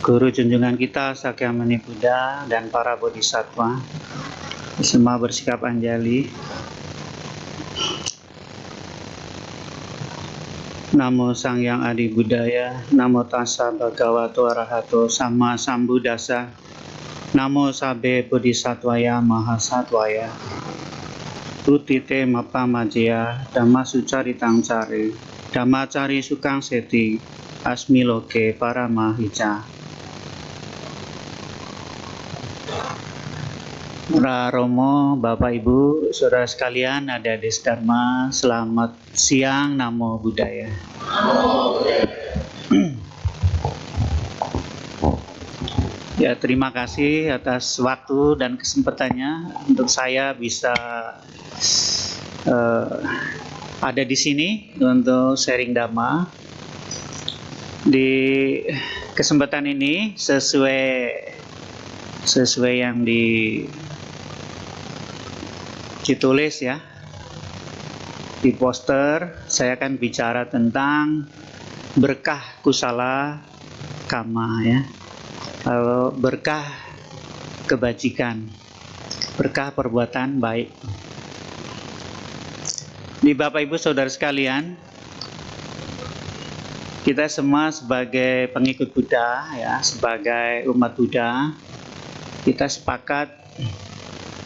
Guru junjungan kita Sakyamuni Buddha dan para bodhisattva semua bersikap anjali. Namo Sang Hyang Adi Buddhaya, Namo Tassa Bhagavato Arahato Sama Sambuddhassa, Namo Sabbe Bodhisattvaya Mahasattvaya, Tutite Mapa Majaya, Dhamma Sucaritang Cari, Dhamma Cari Sukang Seti, Asmiloke Paramahica. Romo, Bapak Ibu, saudara sekalian, adik-adik Dharma, selamat siang, Namo Buddhaya. Ya, terima kasih atas waktu dan kesempatannya untuk saya bisa ada di sini untuk sharing Dhamma. Di kesempatan ini sesuai yang ditulis ya di poster, saya akan bicara tentang berkah kusala kama ya, atau berkah kebajikan, berkah perbuatan baik. Di Bapak Ibu saudara sekalian, kita semua sebagai pengikut Buddha ya, sebagai umat Buddha, kita sepakat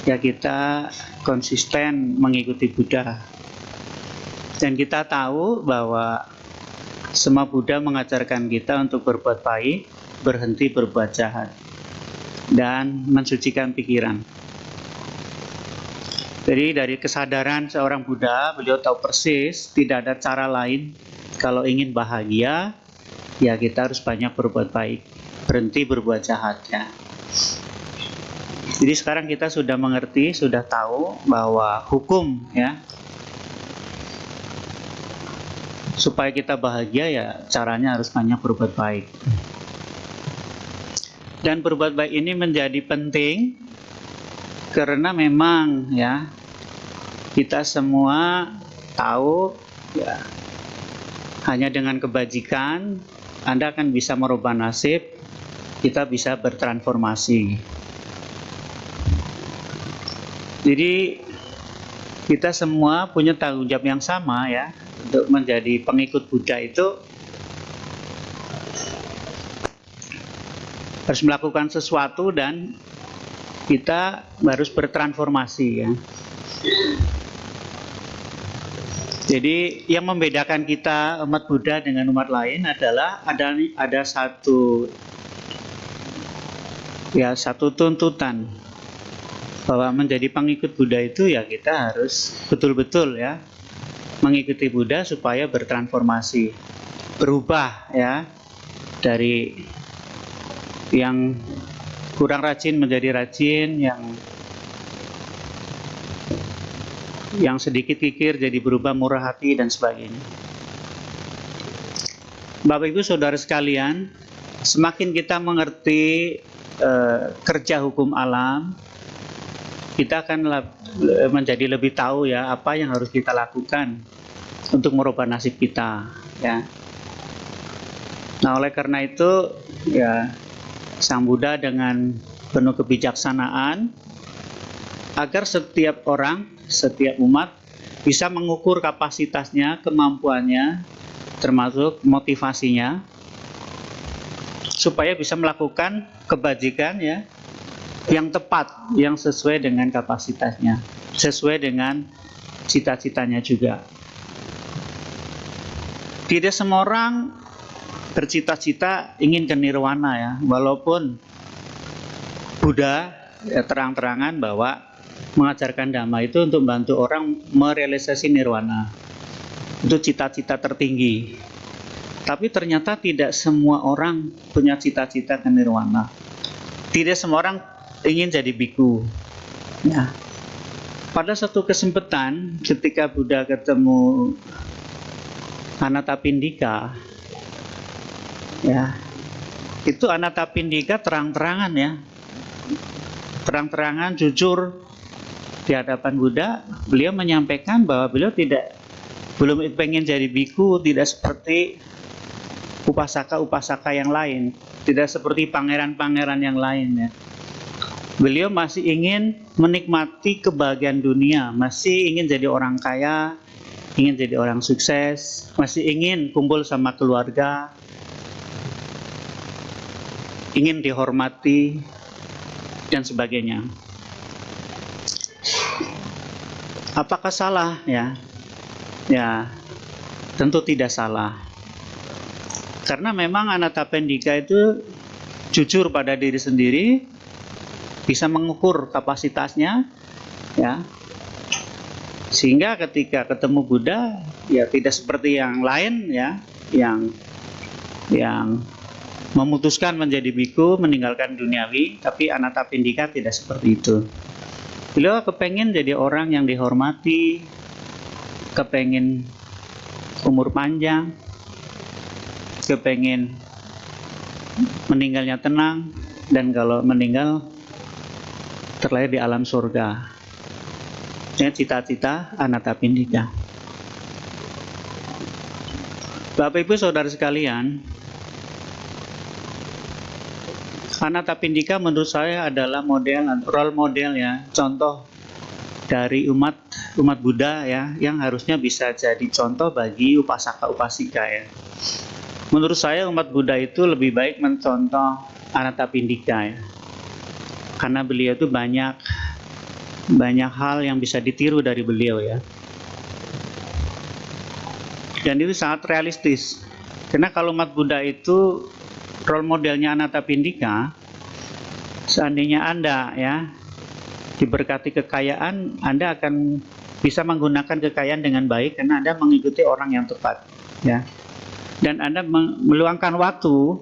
ya, kita konsisten mengikuti Buddha. Dan kita tahu bahwa semua Buddha mengajarkan kita untuk berbuat baik, berhenti berbuat jahat, dan mensucikan pikiran. Jadi dari kesadaran seorang Buddha, beliau tahu persis tidak ada cara lain kalau ingin bahagia, ya kita harus banyak berbuat baik, berhenti berbuat jahat ya. Jadi sekarang kita sudah mengerti, sudah tahu bahwa hukum ya, supaya kita bahagia ya caranya harus banyak berbuat baik. Dan berbuat baik ini menjadi penting karena memang ya kita semua tahu ya, hanya dengan kebajikan Anda akan bisa merubah nasib, kita bisa bertransformasi. Jadi kita semua punya tanggung jawab yang sama ya, untuk menjadi pengikut Buddha itu harus melakukan sesuatu dan kita harus bertransformasi ya. Jadi yang membedakan kita umat Buddha dengan umat lain adalah ada satu tuntutan bahwa menjadi pengikut Buddha itu ya kita harus betul-betul ya mengikuti Buddha supaya bertransformasi, berubah ya, dari yang kurang rajin menjadi rajin, yang sedikit kikir jadi berubah murah hati dan sebagainya. Bapak Ibu saudara sekalian, semakin kita mengerti kerja hukum alam, kita akan menjadi lebih tahu ya apa yang harus kita lakukan untuk merubah nasib kita ya. Nah, oleh karena itu ya, Sang Buddha dengan penuh kebijaksanaan agar setiap orang, setiap umat bisa mengukur kapasitasnya, kemampuannya, termasuk motivasinya, supaya bisa melakukan kebajikan ya yang tepat, yang sesuai dengan kapasitasnya, sesuai dengan cita-citanya juga. Tidak semua orang bercita-cita ingin ke nirwana ya, walaupun Buddha ya, terang-terangan bahwa mengajarkan Dhamma itu untuk membantu orang merealisasi nirwana. Itu cita-cita tertinggi. Tapi ternyata tidak semua orang punya cita-cita ke nirwana. Tidak semua orang ingin jadi biku. Nah, pada satu kesempatan ketika Buddha ketemu Anathapindika, ya, itu Anathapindika terang-terangan ya, terang-terangan jujur di hadapan Buddha. Beliau menyampaikan bahwa beliau belum pengen jadi biku, tidak seperti upasaka-upasaka yang lain, tidak seperti pangeran-pangeran yang lain ya. Beliau masih ingin menikmati kebahagiaan dunia, masih ingin jadi orang kaya, ingin jadi orang sukses, masih ingin kumpul sama keluarga, ingin dihormati, dan sebagainya. Apakah salah ya? Ya, tentu tidak salah. Karena memang Anathapindika itu jujur pada diri sendiri, bisa mengukur kapasitasnya, ya, sehingga ketika ketemu Buddha, ya tidak seperti yang lain, ya, yang memutuskan menjadi biku, meninggalkan duniawi, tapi Anathapindika tidak seperti itu. Beliau kepengen jadi orang yang dihormati, kepengen umur panjang, kepengen meninggalnya tenang, dan kalau meninggal terlahir di alam surga. Ini cita-cita Anathapindika. Bapak Ibu Saudara sekalian, Anathapindika menurut saya adalah role model ya, contoh dari umat Buddha ya, yang harusnya bisa jadi contoh bagi upasaka-upasika ya. Menurut saya umat Buddha itu lebih baik mencontoh Anathapindika ya. Karena beliau itu banyak hal yang bisa ditiru dari beliau ya. Dan itu sangat realistis. Karena kalau umat Buddha itu role modelnya Anathapindika, seandainya Anda ya diberkati kekayaan, Anda akan bisa menggunakan kekayaan dengan baik karena Anda mengikuti orang yang tepat ya. Dan Anda meluangkan waktu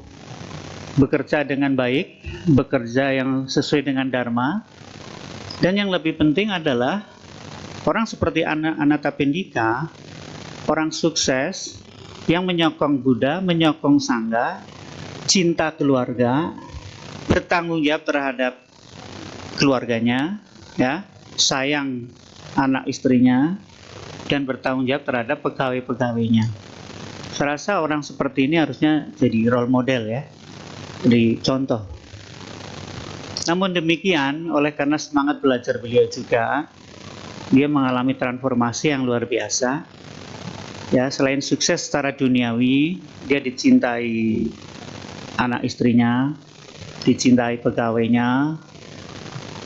bekerja dengan baik, bekerja yang sesuai dengan dharma, dan yang lebih penting adalah orang seperti Anathapindika, orang sukses yang menyokong Buddha, menyokong Sangha, cinta keluarga, bertanggung jawab terhadap keluarganya, ya, sayang anak istrinya, dan bertanggung jawab terhadap pegawai-pegawainya. Saya rasa orang seperti ini harusnya jadi role model ya, jadi contoh. Namun demikian, oleh karena semangat belajar beliau juga, dia mengalami transformasi yang luar biasa. Ya, selain sukses secara duniawi, dia dicintai anak istrinya, dicintai pegawainya,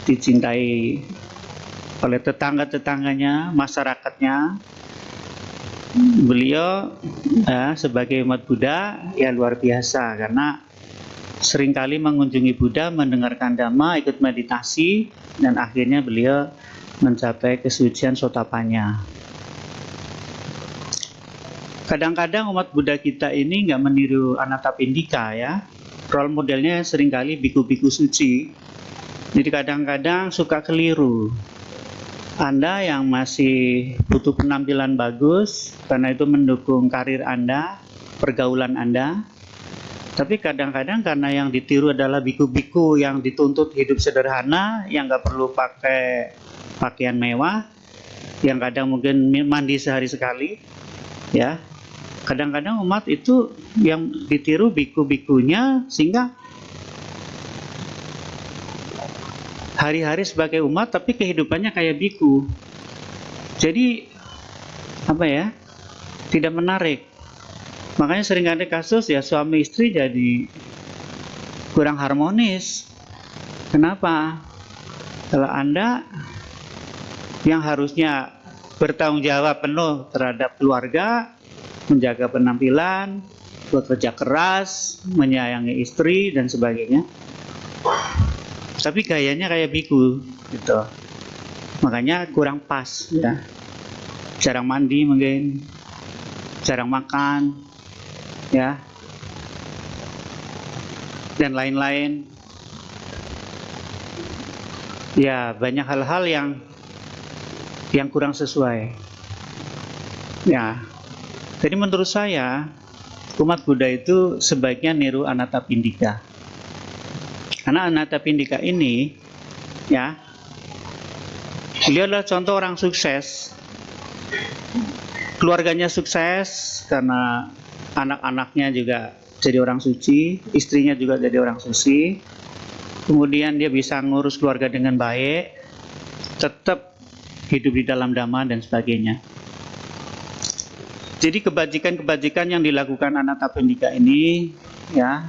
dicintai oleh tetangga-tetangganya, masyarakatnya. Beliau sebagai umat Buddha ya luar biasa karena seringkali mengunjungi Buddha, mendengarkan Dhamma, ikut meditasi, dan akhirnya beliau mencapai kesucian Sotapannya. Kadang-kadang umat Buddha kita ini nggak meniru Anathapindika ya. Role modelnya seringkali biku-biku suci. Jadi kadang-kadang suka keliru. Anda yang masih butuh penampilan bagus, karena itu mendukung karir Anda, pergaulan Anda. Tapi kadang-kadang karena yang ditiru adalah biku-biku yang dituntut hidup sederhana, yang nggak perlu pakai pakaian mewah, yang kadang mungkin mandi sehari sekali, ya. Kadang-kadang umat itu yang ditiru biku-bikunya, sehingga hari-hari sebagai umat tapi kehidupannya kayak biku. Jadi tidak menarik. Makanya sering ada kasus ya suami istri jadi kurang harmonis. Kenapa? Kalau Anda yang harusnya bertanggung jawab penuh terhadap keluarga, menjaga penampilan, bekerja keras, menyayangi istri dan sebagainya, tapi gayanya kayak biku gitu, makanya kurang pas ya. Jarang mandi mungkin, jarang makan ya, dan lain-lain ya. Banyak hal-hal yang kurang sesuai ya. Jadi menurut saya umat Buddha itu sebaiknya niru Anathapindika. Karena Anathapindika ini ya, beliau adalah contoh orang sukses. Keluarganya sukses karena anak-anaknya juga jadi orang suci, istrinya juga jadi orang suci, kemudian dia bisa ngurus keluarga dengan baik, tetap hidup di dalam damai dan sebagainya. Jadi kebajikan-kebajikan yang dilakukan Anatapindika ini, ya,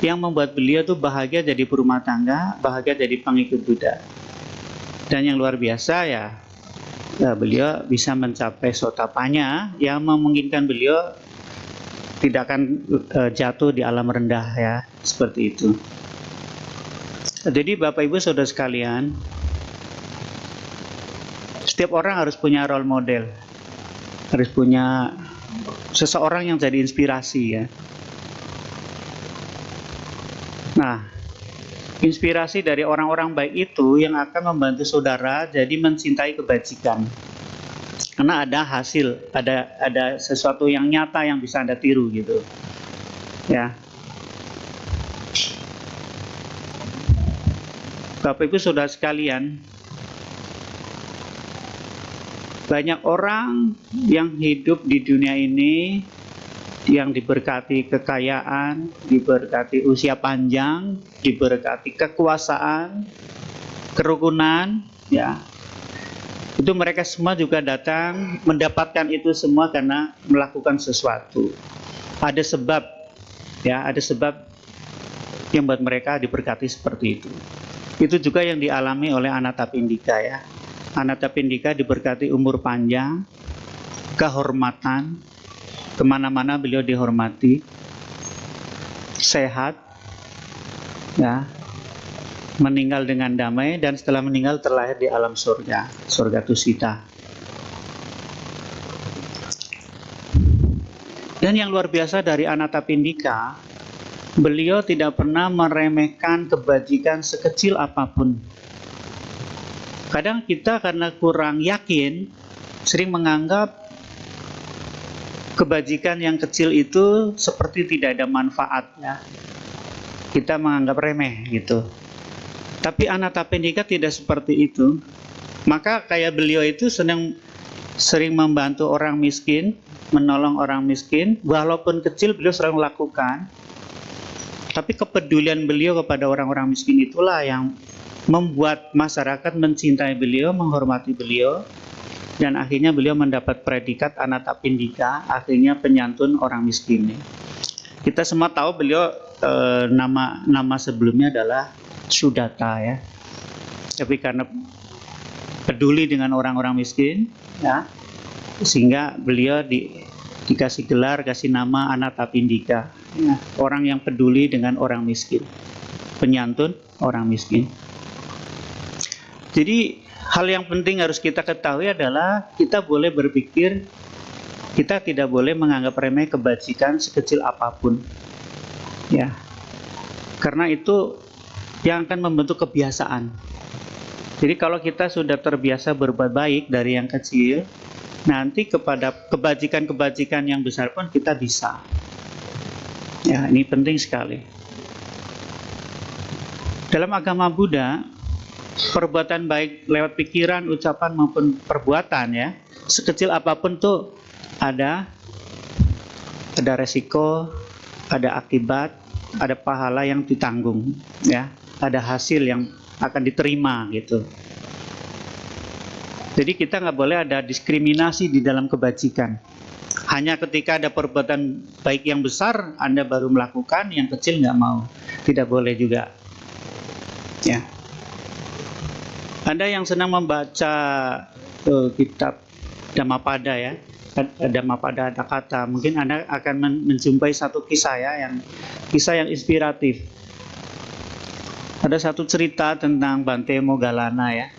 yang membuat beliau tuh bahagia jadi berumah tangga, bahagia jadi pengikut Buddha. Dan yang luar biasa ya, beliau bisa mencapai sotapanya yang memungkinkan beliau tidak akan jatuh di alam rendah, ya, seperti itu. Jadi Bapak Ibu Saudara sekalian, setiap orang harus punya role model, harus punya seseorang yang jadi inspirasi, ya. Nah, inspirasi dari orang-orang baik itu yang akan membantu saudara jadi mencintai kebajikan. Karena ada hasil, ada sesuatu yang nyata yang bisa Anda tiru gitu. Ya. Bapak Ibu Saudara sekalian, banyak orang yang hidup di dunia ini yang diberkati kekayaan, diberkati usia panjang, diberkati kekuasaan, kerukunan, ya. Itu mereka semua juga datang mendapatkan itu semua karena melakukan sesuatu. Ada sebab, ya, ada sebab yang buat mereka diberkati seperti itu. Itu juga yang dialami oleh Anatapindika, ya. Anatapindika diberkati umur panjang, kehormatan, kemana-mana beliau dihormati, sehat, ya, meninggal dengan damai, dan setelah meninggal terlahir di alam surga, surga Tusita. Dan yang luar biasa dari Anatapindika, beliau tidak pernah meremehkan kebajikan sekecil apapun. Kadang kita karena kurang yakin, sering menganggap kebajikan yang kecil itu seperti tidak ada manfaatnya. Kita menganggap remeh gitu. Tapi Anatapindika tidak seperti itu. Maka kayak beliau itu sering membantu orang miskin, menolong orang miskin, walaupun kecil beliau sering lakukan. Tapi kepedulian beliau kepada orang-orang miskin itulah yang membuat masyarakat mencintai beliau, menghormati beliau. Dan akhirnya beliau mendapat predikat Anatapindika, akhirnya penyantun orang miskin. Kita semua tahu beliau nama sebelumnya adalah Sudatta, ya. Tapi karena peduli dengan orang-orang miskin, ya, sehingga beliau dikasih gelar, kasih nama Anatapindika, ya, orang yang peduli dengan orang miskin, penyantun orang miskin. Jadi hal yang penting harus kita ketahui adalah kita boleh berpikir, kita tidak boleh menganggap remeh kebajikan sekecil apapun, ya, karena itu yang akan membentuk kebiasaan. Jadi kalau kita sudah terbiasa berbuat baik dari yang kecil, nanti kepada kebajikan-kebajikan yang besar pun kita bisa. Ya, ini penting sekali. Dalam agama Buddha, perbuatan baik lewat pikiran, ucapan maupun perbuatan, ya, sekecil apapun tuh ada resiko, ada akibat, ada pahala yang ditanggung, ya, ada hasil yang akan diterima gitu. Jadi kita nggak boleh ada diskriminasi di dalam kebajikan. Hanya ketika ada perbuatan baik yang besar Anda baru melakukan, yang kecil nggak mau, tidak boleh juga, ya. Anda yang senang membaca kitab Dhammapada, ya, Dhammapada Kata, mungkin Anda akan menjumpai satu kisah, ya, kisah yang inspiratif. Ada satu cerita tentang Bante Moggallana, ya.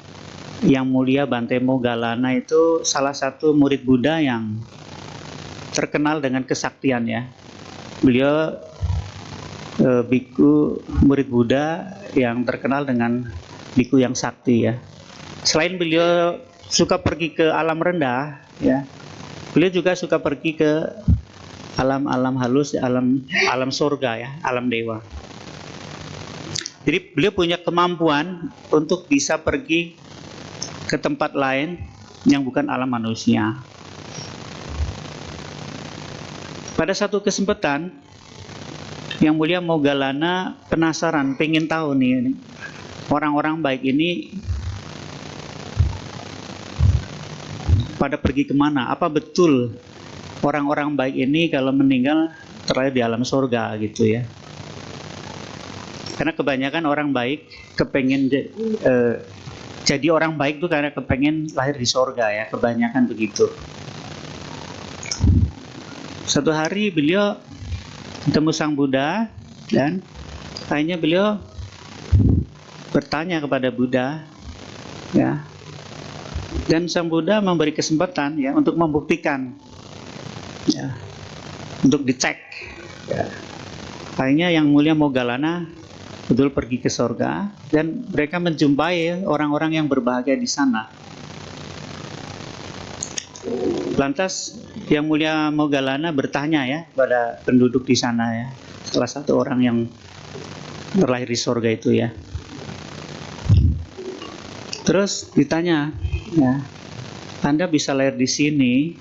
Yang mulia Bante Moggallana itu salah satu murid Buddha yang terkenal dengan kesaktian, ya. Beliau biku murid Buddha yang terkenal dengan biku yang sakti, ya. Selain beliau suka pergi ke alam rendah, ya, beliau juga suka pergi ke alam-alam halus, alam surga, ya, alam dewa. Jadi beliau punya kemampuan untuk bisa pergi ke tempat lain yang bukan alam manusia. Pada satu kesempatan Yang Mulia Moggallana penasaran, pengen tahu nih orang-orang baik ini pada pergi kemana? Apa betul orang-orang baik ini kalau meninggal terlahir di alam surga gitu ya? Karena kebanyakan orang baik kepengen jadi orang baik tuh karena kepengen lahir di surga ya, kebanyakan begitu. Satu hari beliau ketemu Sang Buddha dan akhirnya beliau bertanya kepada Buddha, ya. Dan Sang Buddha memberi kesempatan ya untuk membuktikan, ya, untuk dicek. Ya. Akhirnya Yang Mulia Moggallana betul pergi ke surga dan mereka menjumpai orang-orang yang berbahagia di sana. Lantas Yang Mulia Moggallana bertanya ya pada penduduk di sana ya, salah satu orang yang terlahir di surga itu ya. Terus ditanya, ya, Anda bisa lahir di sini,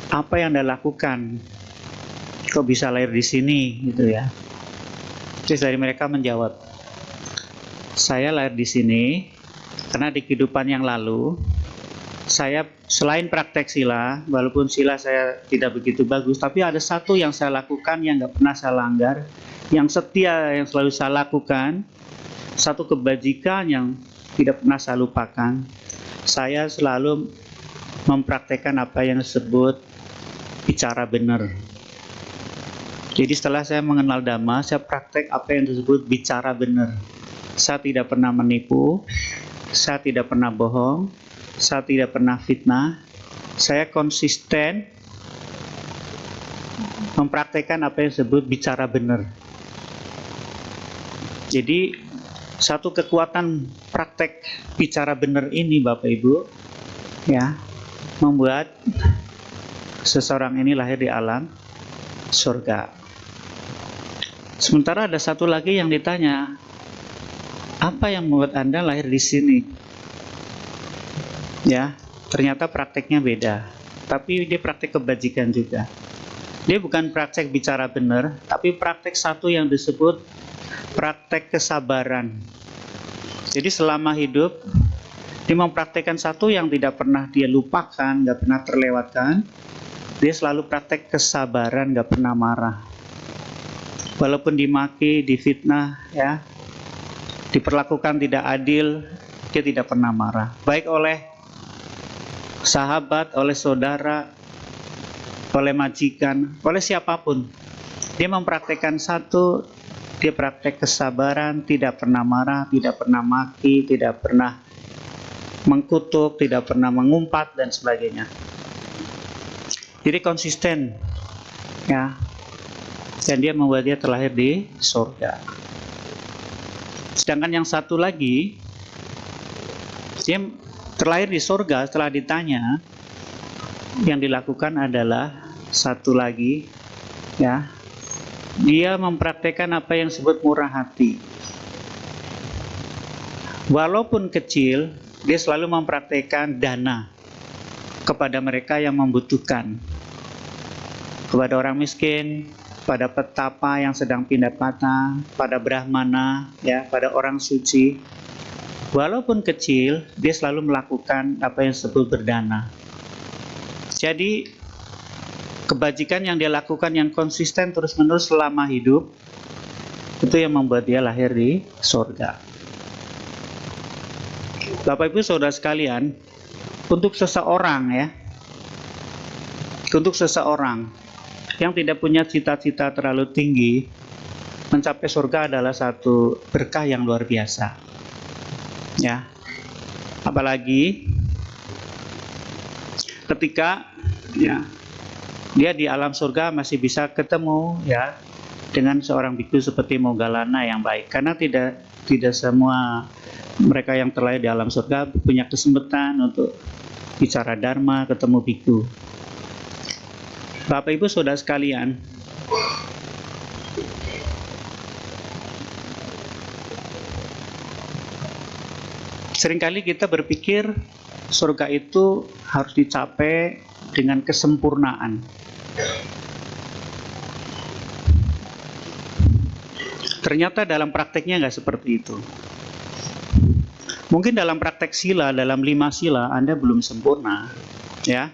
apa yang Anda lakukan? Kok bisa lahir di sini, gitu ya? Terus dari mereka menjawab, saya lahir di sini karena di kehidupan yang lalu saya selain praktek sila, walaupun sila saya tidak begitu bagus, tapi ada satu yang saya lakukan yang nggak pernah saya langgar, yang setia yang selalu saya lakukan, satu kebajikan yang tidak pernah saya lupakan. Saya selalu mempraktekkan apa yang disebut bicara benar. Jadi setelah saya mengenal Dhamma, saya praktek apa yang disebut bicara benar. Saya tidak pernah menipu, saya tidak pernah bohong, saya tidak pernah fitnah. Saya konsisten mempraktekkan apa yang disebut bicara benar. Jadi satu kekuatan praktek bicara benar ini, Bapak Ibu, ya, membuat seseorang ini lahir di alam surga. Sementara ada satu lagi yang ditanya, apa yang membuat Anda lahir di sini? Ya, ternyata prakteknya beda. Tapi dia praktek kebajikan juga. Dia bukan praktek bicara benar, tapi praktek satu yang disebut praktek kesabaran. Jadi selama hidup dia mempraktekkan satu yang tidak pernah dia lupakan, nggak pernah terlewatkan. Dia selalu praktek kesabaran, nggak pernah marah. Walaupun dimaki, difitnah, ya, diperlakukan tidak adil, dia tidak pernah marah. Baik oleh sahabat, oleh saudara, oleh majikan, oleh siapapun. Dia mempraktekkan satu, dia praktek kesabaran, tidak pernah marah, tidak pernah maki, tidak pernah mengkutuk, tidak pernah mengumpat, dan sebagainya. Jadi konsisten, ya, dan dia membuat dia terlahir di surga. Sedangkan yang satu lagi, dia terlahir di surga setelah ditanya, yang dilakukan adalah satu lagi, ya, dia mempraktekkan apa yang disebut murah hati. Walaupun kecil, dia selalu mempraktekkan dana kepada mereka yang membutuhkan, kepada orang miskin, pada petapa yang sedang pindah patah, pada brahmana, ya, pada orang suci. Walaupun kecil, dia selalu melakukan apa yang disebut berdana. Jadi kebajikan yang dia lakukan yang konsisten terus-menerus selama hidup, itu yang membuat dia lahir di surga. Bapak Ibu Saudara sekalian, untuk seseorang yang tidak punya cita-cita terlalu tinggi, mencapai surga adalah satu berkah yang luar biasa. Ya. Apalagi ketika, ya, dia di alam surga masih bisa ketemu, ya, dengan seorang biku seperti Moggallana yang baik, karena tidak semua mereka yang terlahir di alam surga punya kesempatan untuk bicara dharma, ketemu biku. Bapak Ibu Saudara sekalian, seringkali kita berpikir surga itu harus dicapai dengan kesempurnaan. Ternyata dalam prakteknya nggak seperti itu. Mungkin dalam praktek sila, dalam 5 sila Anda belum sempurna, ya.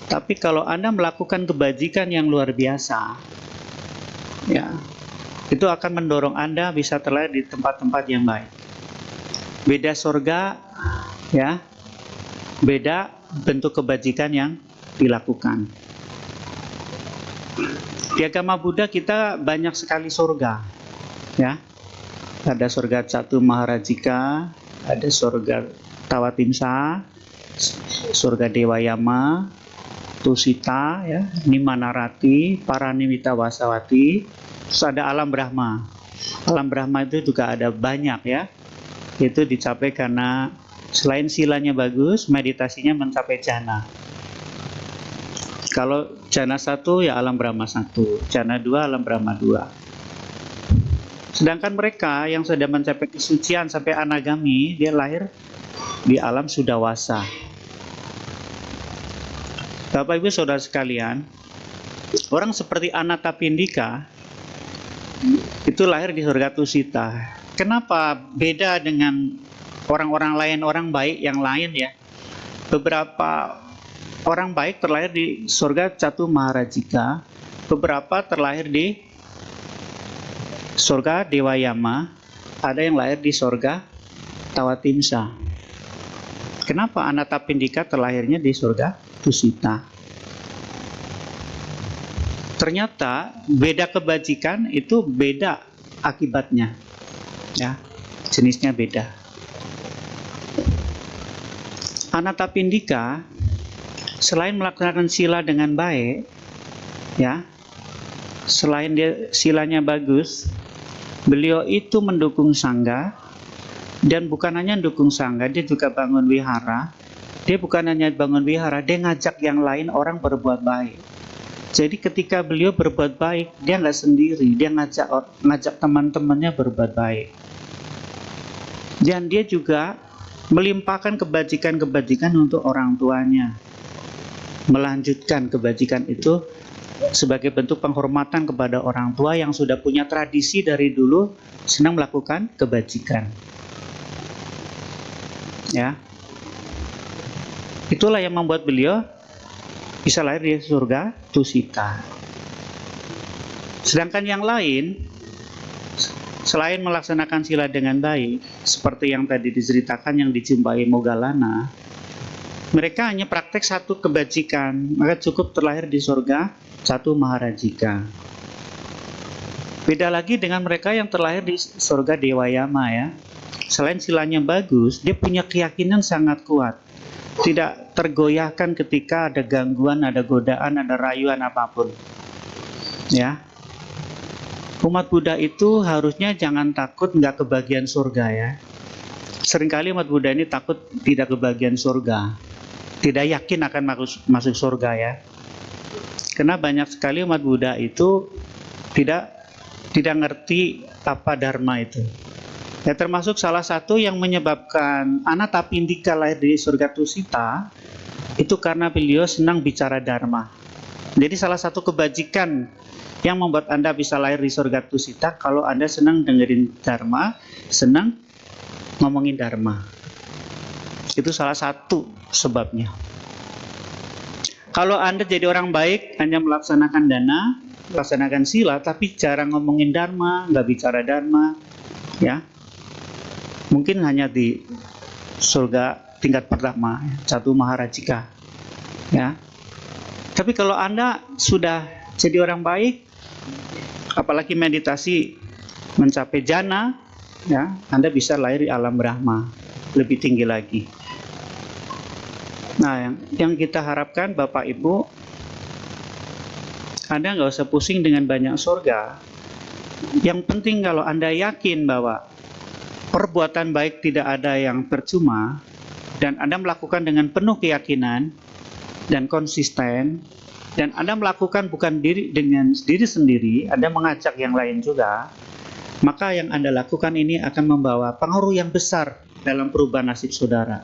Tapi kalau Anda melakukan kebajikan yang luar biasa, ya, itu akan mendorong Anda bisa terlahir di tempat-tempat yang baik. Beda surga, ya, beda bentuk kebajikan yang dilakukan. Di agama Buddha kita banyak sekali surga, ya. Ada surga Catu Maharajika, ada surga Tawatimsa, surga Dewa Yama, Tusita, ya, Nimanarati, Paranimita Wasawati, terus ada alam Brahma. Alam Brahma itu juga ada banyak, ya. Itu dicapai karena selain silanya bagus, meditasinya mencapai jana. Kalau jana 1 ya alam Brahma 1, jana 2 alam Brahma 2. Sedangkan mereka yang sudah mencapai kesucian sampai anagami, dia lahir di alam Sudawasa. Bapak Ibu Saudara sekalian, orang seperti Anatapindika itu lahir di surga Tusita. Kenapa beda dengan orang-orang lain, orang baik yang lain, ya? Beberapa orang baik terlahir di surga Catu Maharajika, beberapa terlahir di surga Dewa Yama, ada yang lahir di surga Tawatimsa. Kenapa Anatapindika terlahirnya di surga Tusita? Ternyata beda kebajikan itu beda akibatnya, ya, jenisnya beda. Anatapindika selain melaksanakan sila dengan baik, ya, selain dia silanya bagus, beliau itu mendukung sangga, dan bukan hanya mendukung sangga, dia juga bangun wihara. Dia bukan hanya bangun wihara, dia ngajak yang lain orang berbuat baik. Jadi ketika beliau berbuat baik, dia nggak sendiri, dia ngajak teman-temannya berbuat baik. Dan dia juga melimpahkan kebajikan-kebajikan untuk orang tuanya. Melanjutkan kebajikan itu sebagai bentuk penghormatan kepada orang tua yang sudah punya tradisi dari dulu senang melakukan kebajikan, ya. Itulah yang membuat beliau bisa lahir di surga Tusita. Sedangkan yang lain, selain melaksanakan sila dengan baik, seperti yang tadi diceritakan yang dijumpai Moggallana, mereka hanya praktek satu kebajikan, maka cukup terlahir di surga Catu Maharajika. Beda lagi dengan mereka yang terlahir di surga Dewa Yama, ya. Selain silanya bagus, dia punya keyakinan sangat kuat. Tidak tergoyahkan ketika ada gangguan, ada godaan, ada rayuan apapun, ya. Umat Buddha itu harusnya jangan takut nggak kebagian surga, ya. Seringkali umat Buddha ini takut tidak kebagian surga, tidak yakin akan masuk surga, ya. Karena banyak sekali umat Buddha itu tidak ngerti apa dharma itu. Ya, termasuk salah satu yang menyebabkan Anatapindika lahir di surga Tusita itu karena beliau senang bicara dharma. Jadi salah satu kebajikan yang membuat Anda bisa lahir di surga Tusita kalau Anda senang dengerin dharma, senang ngomongin dharma. Itu salah satu sebabnya. Kalau Anda jadi orang baik, hanya melaksanakan dana, melaksanakan sila, tapi jarang ngomongin dharma, nggak bicara dharma, ya, mungkin hanya di surga tingkat pertama, Catu Maharajika, ya. Tapi kalau Anda sudah jadi orang baik, apalagi meditasi mencapai jana, ya, Anda bisa lahir di alam Brahma, lebih tinggi lagi. Nah, yang kita harapkan Bapak Ibu, Anda nggak usah pusing dengan banyak surga. Yang penting kalau Anda yakin bahwa perbuatan baik tidak ada yang percuma, dan Anda melakukan dengan penuh keyakinan dan konsisten, dan Anda melakukan bukan dengan diri sendiri, Anda mengajak yang lain juga, maka yang Anda lakukan ini akan membawa pengaruh yang besar dalam perubahan nasib saudara.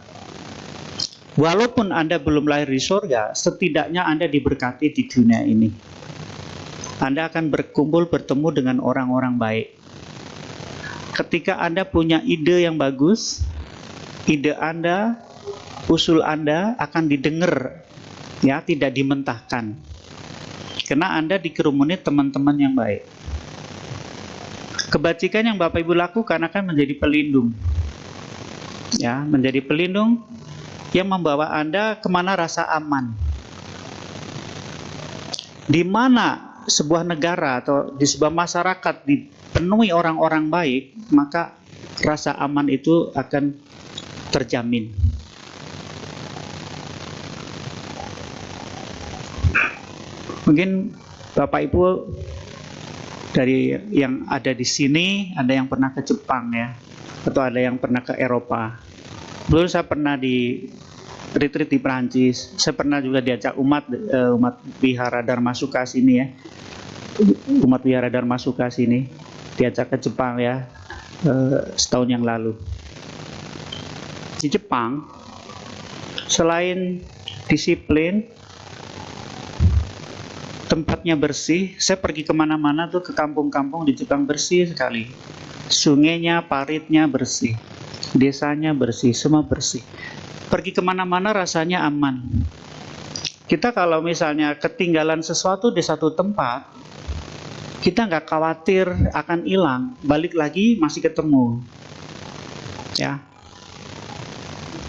Walaupun Anda belum lahir di surga, setidaknya Anda diberkati di dunia ini. Anda akan bertemu dengan orang-orang baik. ketika Anda punya ide yang bagus, ide Anda, usul Anda akan didengar, ya, tidak dimentahkan. Karena Anda dikerumuni teman-teman yang baik. Kebajikan yang Bapak Ibu lakukan akan menjadi pelindung, ya, menjadi pelindung yang membawa Anda kemana rasa aman. Di mana sebuah negara atau di sebuah masyarakat dipenuhi orang-orang baik, maka rasa aman itu akan terjamin. Mungkin Bapak Ibu dari yang ada di sini, ada yang pernah ke Jepang ya, atau ada yang pernah ke Eropa. Dulu saya pernah di retreat di Prancis. Saya pernah juga diajak umat Wihara Dharma Sukha sini ya. Umat Wihara Dharma Sukha sini diajak ke Jepang ya, setahun yang lalu. Di Jepang, selain disiplin, tempatnya bersih. Saya pergi kemana-mana tuh, ke kampung-kampung di Jepang, bersih sekali. Sungainya, paritnya bersih, desanya bersih, semua bersih. Pergi kemana-mana rasanya aman. Kita kalau misalnya ketinggalan sesuatu di satu tempat, kita nggak khawatir akan hilang, balik lagi masih ketemu. Ya,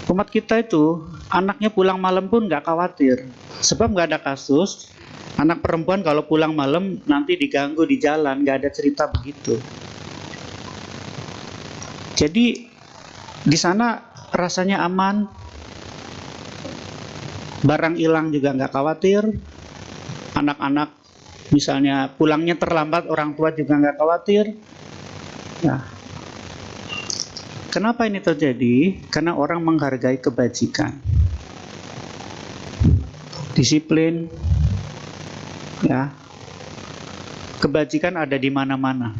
umat kita itu anaknya pulang malam pun nggak khawatir, sebab nggak ada kasus anak perempuan kalau pulang malam nanti diganggu di jalan, nggak ada cerita begitu. Jadi di sana rasanya aman, barang hilang juga nggak khawatir, anak-anak misalnya pulangnya terlambat, orang tua juga nggak khawatir. Nah, kenapa ini terjadi? Karena orang menghargai kebajikan, disiplin, ya. Kebajikan ada di mana-mana.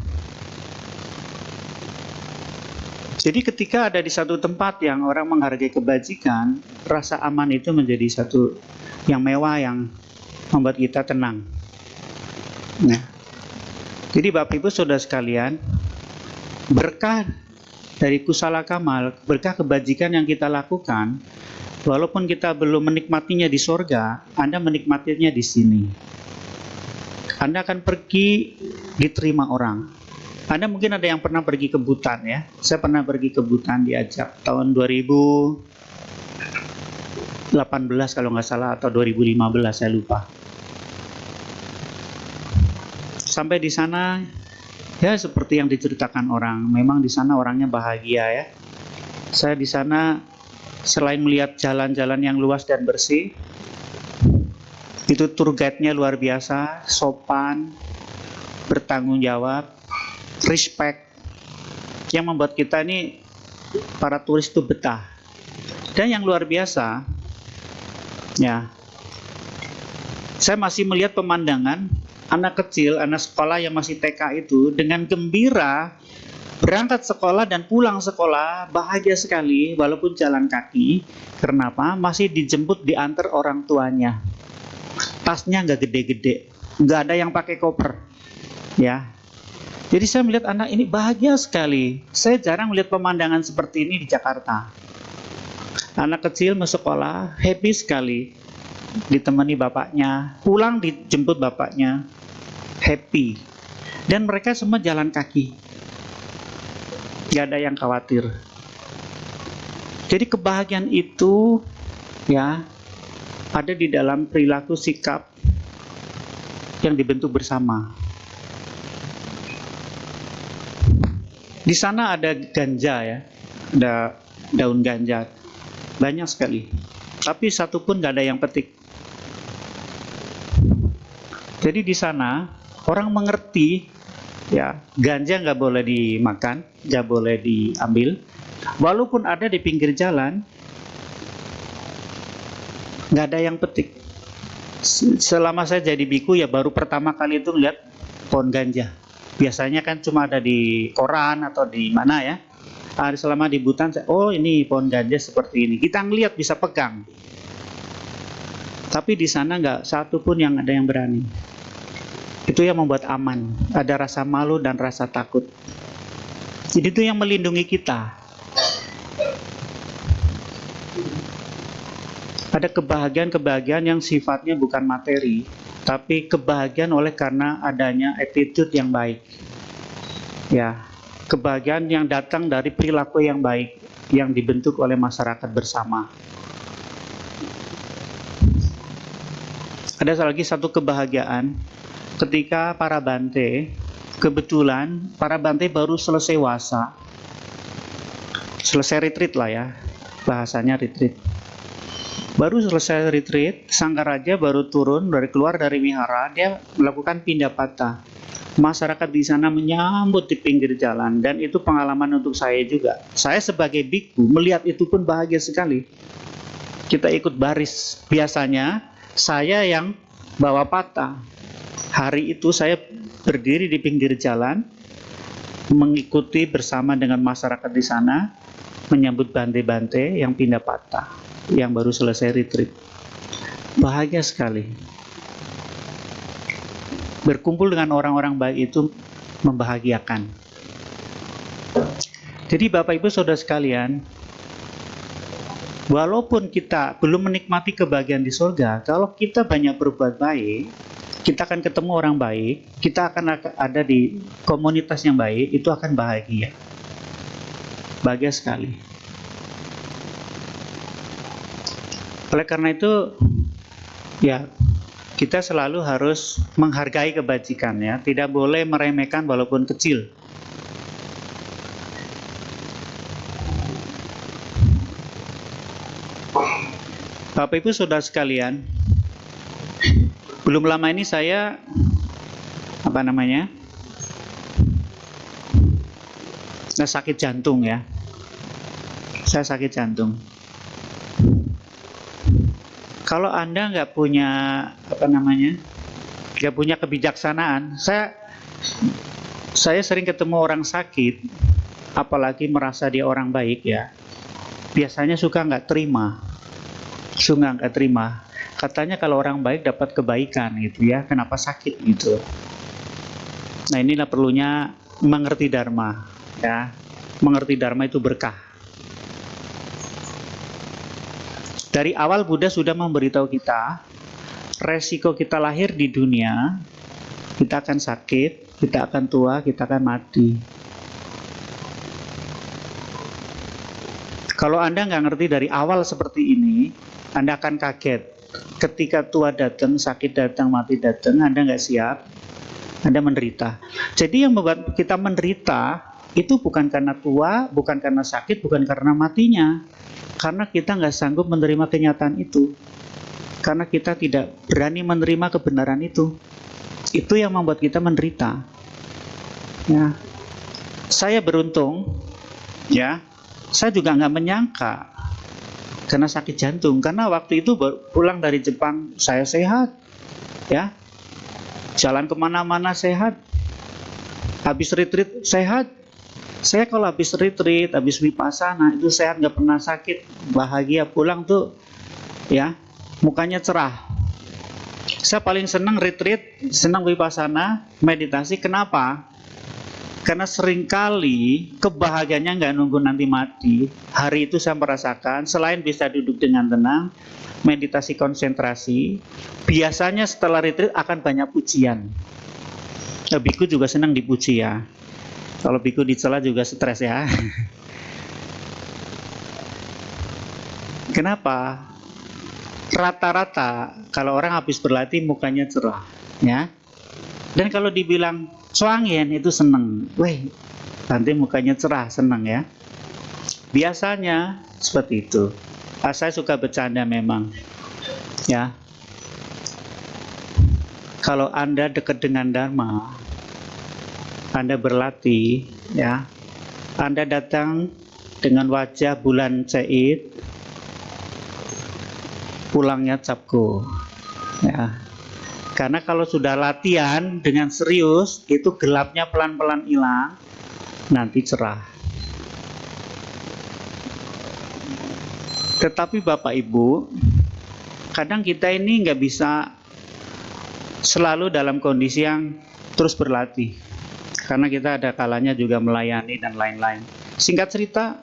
Jadi ketika ada di satu tempat yang orang menghargai kebajikan, rasa aman itu menjadi satu yang mewah, yang membuat kita tenang. Nah, jadi Bapak Ibu Saudara sekalian, berkah dari kusala kamal, berkah kebajikan yang kita lakukan, walaupun kita belum menikmatinya di sorga, Anda menikmatinya di sini. Anda akan pergi diterima orang. Anda mungkin ada yang pernah pergi ke Butan ya. Saya pernah pergi ke Butan, diajak tahun 2018 kalau nggak salah, atau 2015, saya lupa. Sampai di sana ya seperti yang diceritakan orang, memang di sana orangnya bahagia ya. Saya di sana selain melihat jalan-jalan yang luas dan bersih, itu tour guide-nya luar biasa, sopan, bertanggung jawab, respect, yang membuat kita ini para turis itu betah. Dan yang luar biasa, ya, saya masih melihat pemandangan anak kecil, anak sekolah yang masih TK itu dengan gembira berangkat sekolah dan pulang sekolah, bahagia sekali walaupun jalan kaki. Kenapa? Masih dijemput, diantar orang tuanya. Tasnya nggak gede-gede, nggak ada yang pakai koper, ya. Jadi saya melihat anak ini bahagia sekali. Saya jarang melihat pemandangan seperti ini di Jakarta. Anak kecil mau sekolah, happy sekali, ditemani bapaknya, pulang dijemput bapaknya, happy. Dan mereka semua jalan kaki, gak ada yang khawatir. Jadi kebahagiaan itu, ya, ada di dalam perilaku sikap yang dibentuk bersama. Di sana ada ganja ya, ada daun ganja, banyak sekali. Tapi satu pun nggak ada yang petik. Jadi di sana orang mengerti ya, ganja nggak boleh dimakan, nggak boleh diambil. Walaupun ada di pinggir jalan, nggak ada yang petik. Selama saya jadi biku ya baru pertama kali itu lihat pohon ganja. Biasanya kan cuma ada di koran atau di mana ya. Selama di Butan, oh ini pohon ganja seperti ini. Kita ngelihat bisa pegang. Tapi di sana nggak satu pun yang ada yang berani. Itu yang membuat aman. Ada rasa malu dan rasa takut. Jadi itu yang melindungi kita. Ada kebahagiaan-kebahagiaan yang sifatnya bukan materi, tapi kebahagiaan oleh karena adanya attitude yang baik. Ya, kebahagiaan yang datang dari perilaku yang baik yang dibentuk oleh masyarakat bersama. Ada lagi satu kebahagiaan ketika para Bante, kebetulan para Bante baru selesai wasa, selesai retreat lah ya, bahasanya retreat. Baru selesai retreat, Sangkaraja baru turun keluar dari wihara, dia melakukan pindapata. Masyarakat di sana menyambut di pinggir jalan, dan itu pengalaman untuk saya juga. Saya sebagai bhikkhu melihat itu pun bahagia sekali. Kita ikut baris, biasanya saya yang bawa patah. Hari itu saya berdiri di pinggir jalan, mengikuti bersama dengan masyarakat di sana, menyambut bante-bante yang pindah patah, yang baru selesai retreat. Bahagia sekali. Berkumpul dengan orang-orang baik itu membahagiakan. Jadi Bapak Ibu Saudara sekalian, walaupun kita belum menikmati kebahagiaan di surga, kalau kita banyak berbuat baik, kita akan ketemu orang baik, kita akan ada di komunitas yang baik, itu akan bahagia. Bahagia sekali. Oleh karena itu, ya, kita selalu harus menghargai kebajikan, ya, tidak boleh meremehkan walaupun kecil. Bapak Ibu Saudara sekalian, belum lama ini saya sakit jantung, ya. Saya sakit jantung. Kalau Anda nggak punya nggak punya kebijaksanaan, saya sering ketemu orang sakit, apalagi merasa dia orang baik, ya. Biasanya suka nggak terima. Katanya kalau orang baik dapat kebaikan, gitu ya. Kenapa sakit gitu? Nah, inilah perlunya mengerti Dharma, ya. Mengerti Dharma itu berkah. Dari awal Buddha sudah memberitahu kita, resiko kita lahir di dunia, kita akan sakit, kita akan tua, kita akan mati. Kalau Anda nggak ngerti dari awal seperti ini, Anda akan kaget. Ketika tua datang, sakit datang, mati datang, Anda nggak siap, Anda menderita. Jadi yang membuat kita menderita, itu bukan karena tua, bukan karena sakit, bukan karena matinya. Karena kita nggak sanggup menerima kenyataan itu. Karena kita tidak berani menerima kebenaran itu. Itu yang membuat kita menderita. Ya, saya beruntung, ya. Saya juga nggak menyangka karena sakit jantung. Karena waktu itu pulang dari Jepang, saya sehat, ya. Jalan kemana-mana sehat. Habis retreat sehat. Saya kalau habis retreat, habis vipassana itu sehat, nggak pernah sakit, bahagia, pulang tuh, ya, mukanya cerah. Saya paling senang retreat, senang vipassana, meditasi. Kenapa? Karena seringkali kebahagiaannya nggak nunggu nanti mati. Hari itu saya merasakan, selain bisa duduk dengan tenang, meditasi konsentrasi, biasanya setelah retreat akan banyak pujian. Biku juga senang dipuji, ya. Kalau biku dicela juga stres, ya. Kenapa? Rata-rata kalau orang habis berlatih mukanya cerah, ya. Dan kalau dibilang suangin itu seneng, weh, nanti mukanya cerah, seneng, ya. Biasanya seperti itu. Saya suka bercanda memang, ya. Kalau Anda dekat dengan Dharma, Anda berlatih, ya, Anda datang dengan wajah bulan cait, pulangnya capko, ya. Karena kalau sudah latihan dengan serius, itu gelapnya pelan-pelan hilang, nanti cerah. Tetapi Bapak Ibu, kadang kita ini nggak bisa selalu dalam kondisi yang terus berlatih. karena kita ada kalanya juga melayani dan lain-lain. Singkat cerita,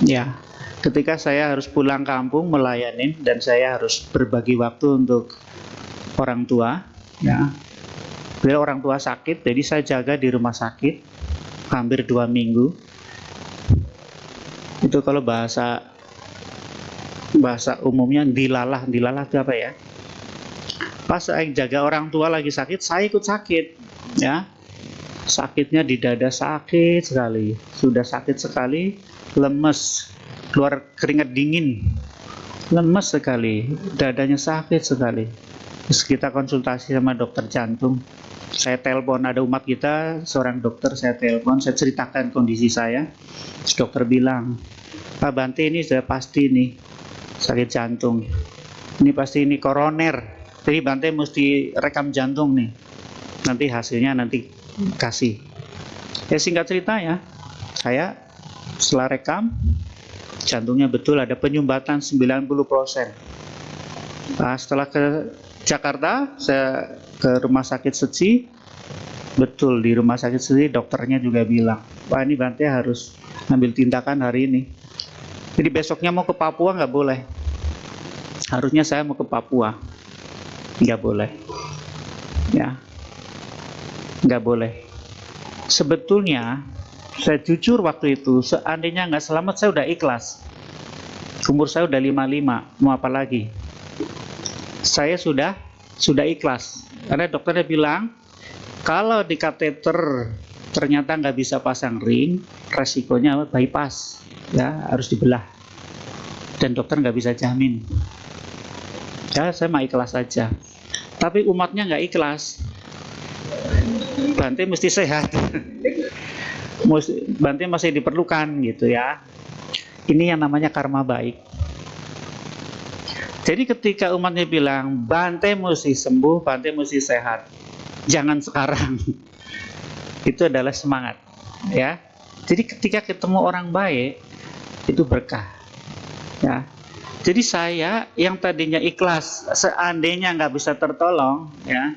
ya, ketika saya harus pulang kampung melayani dan saya harus berbagi waktu untuk orang tua, ya, beliau orang tua sakit, jadi saya jaga di rumah sakit hampir 2 minggu. Itu kalau bahasa umumnya dilalah itu apa ya? Pas saya jaga orang tua lagi sakit, saya ikut sakit, ya. Sakitnya di dada sakit sekali, sudah sakit sekali, lemes, keluar keringat dingin, lemes sekali, dadanya sakit sekali. Terus kita konsultasi sama dokter jantung. Saya telepon, ada umat kita, seorang dokter, saya telepon, saya ceritakan kondisi saya. Terus dokter bilang, Pak Bante ini sudah pasti nih sakit jantung. Ini pasti ini koroner. Jadi Bante mesti rekam jantung nih. Nanti hasilnya nanti kasih. Ya singkat cerita ya, saya setelah rekam, jantungnya betul ada penyumbatan 90%. Nah, setelah ke Jakarta, saya ke rumah sakit Seci. Betul, di rumah sakit Seci dokternya juga bilang, wah ini Bante harus ambil tindakan hari ini. Jadi besoknya mau ke Papua nggak boleh. Harusnya saya mau ke Papua, nggak boleh. Ya, nggak boleh. Sebetulnya, saya jujur waktu itu, seandainya nggak selamat, saya udah ikhlas. Umur saya udah 55, mau apa lagi? Saya sudah ikhlas. Karena dokternya bilang, kalau di kateter ternyata nggak bisa pasang ring, resikonya bypass, ya harus dibelah. Dan dokter nggak bisa jamin. Ya, saya mah ikhlas saja. Tapi umatnya nggak ikhlas. Bante mesti sehat. Bante masih diperlukan gitu ya. Ini yang namanya karma baik. Jadi ketika umatnya bilang Bante mesti sembuh, Bante mesti sehat, jangan sekarang. Itu adalah semangat, ya. Jadi ketika ketemu orang baik itu berkah, ya. Jadi saya yang tadinya ikhlas, seandainya nggak bisa tertolong, ya,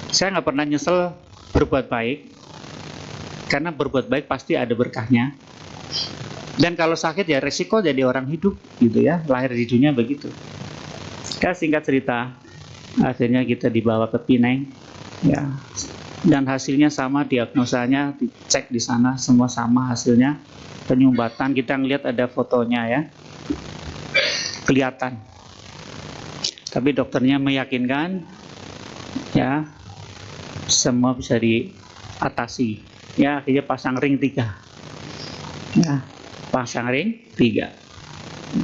saya nggak pernah nyesel berbuat baik, karena berbuat baik pasti ada berkahnya. Dan kalau sakit ya resiko jadi orang hidup, gitu ya, lahir di dunia begitu. Ya singkat cerita, akhirnya kita dibawa ke Pineng, ya, dan hasilnya sama, diagnosanya dicek di sana semua sama hasilnya, penyumbatan, kita ngelihat ada fotonya ya, kelihatan. Tapi dokternya meyakinkan, ya, semua bisa diatasi. Ya akhirnya pasang ring 3. Ya, pasang ring 3.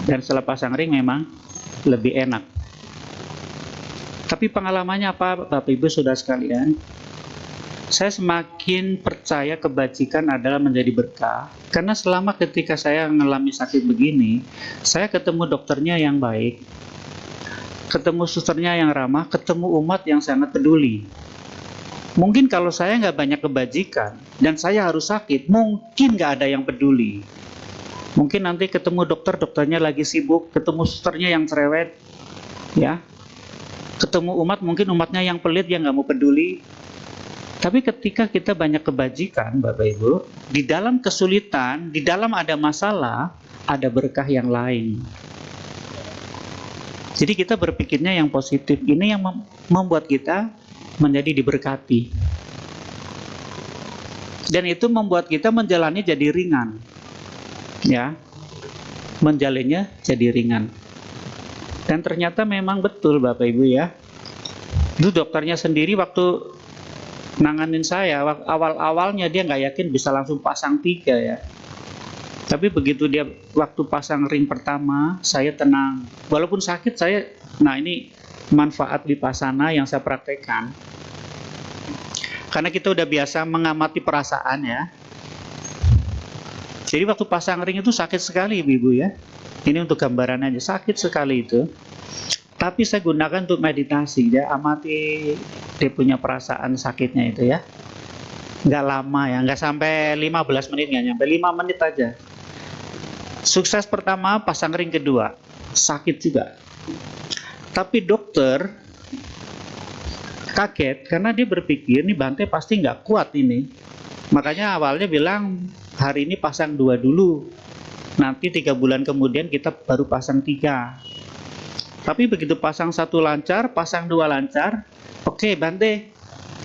Dan setelah pasang ring memang lebih enak. Tapi pengalamannya apa, Bapak Ibu Saudara sekalian? Saya semakin percaya kebajikan adalah menjadi berkah. Karena selama ketika saya mengalami sakit begini, saya ketemu dokternya yang baik, ketemu susternya yang ramah, ketemu umat yang sangat peduli. Mungkin kalau saya nggak banyak kebajikan dan saya harus sakit, mungkin nggak ada yang peduli. Mungkin nanti ketemu dokternya lagi sibuk, ketemu susternya yang cerewet, ya, ketemu umat, mungkin umatnya yang pelit, yang nggak mau peduli. Tapi ketika kita banyak kebajikan, Bapak Ibu, di dalam kesulitan, di dalam ada masalah, ada berkah yang lain. Jadi kita berpikirnya yang positif. Ini yang membuat kita menjadi diberkati. Dan itu membuat kita menjalani jadi ringan. Ya, menjalannya jadi ringan. Dan ternyata memang betul Bapak Ibu ya. Itu dokternya sendiri waktu nanganin saya, awal-awalnya dia nggak yakin bisa langsung pasang 3 ya. Tapi begitu dia waktu pasang ring pertama, saya tenang. Walaupun sakit saya, nah ini manfaat vipassana yang saya praktekkan. Karena kita udah biasa mengamati perasaan ya. Jadi waktu pasang ring itu sakit sekali Ibu ya. Ini untuk gambaran aja, sakit sekali itu. Tapi saya gunakan untuk meditasi ya, amati dia punya perasaan sakitnya itu ya. Nggak lama ya, nggak sampai 15 menit, nggak nyampe 5 menit aja. Sukses pertama, pasang ring kedua, sakit juga. Tapi dokter kaget karena dia berpikir nih Bante pasti nggak kuat ini. Makanya awalnya bilang hari ini pasang 2 dulu, nanti 3 bulan kemudian kita baru pasang 3. Tapi begitu pasang 1 lancar, pasang 2 lancar, oke Bante,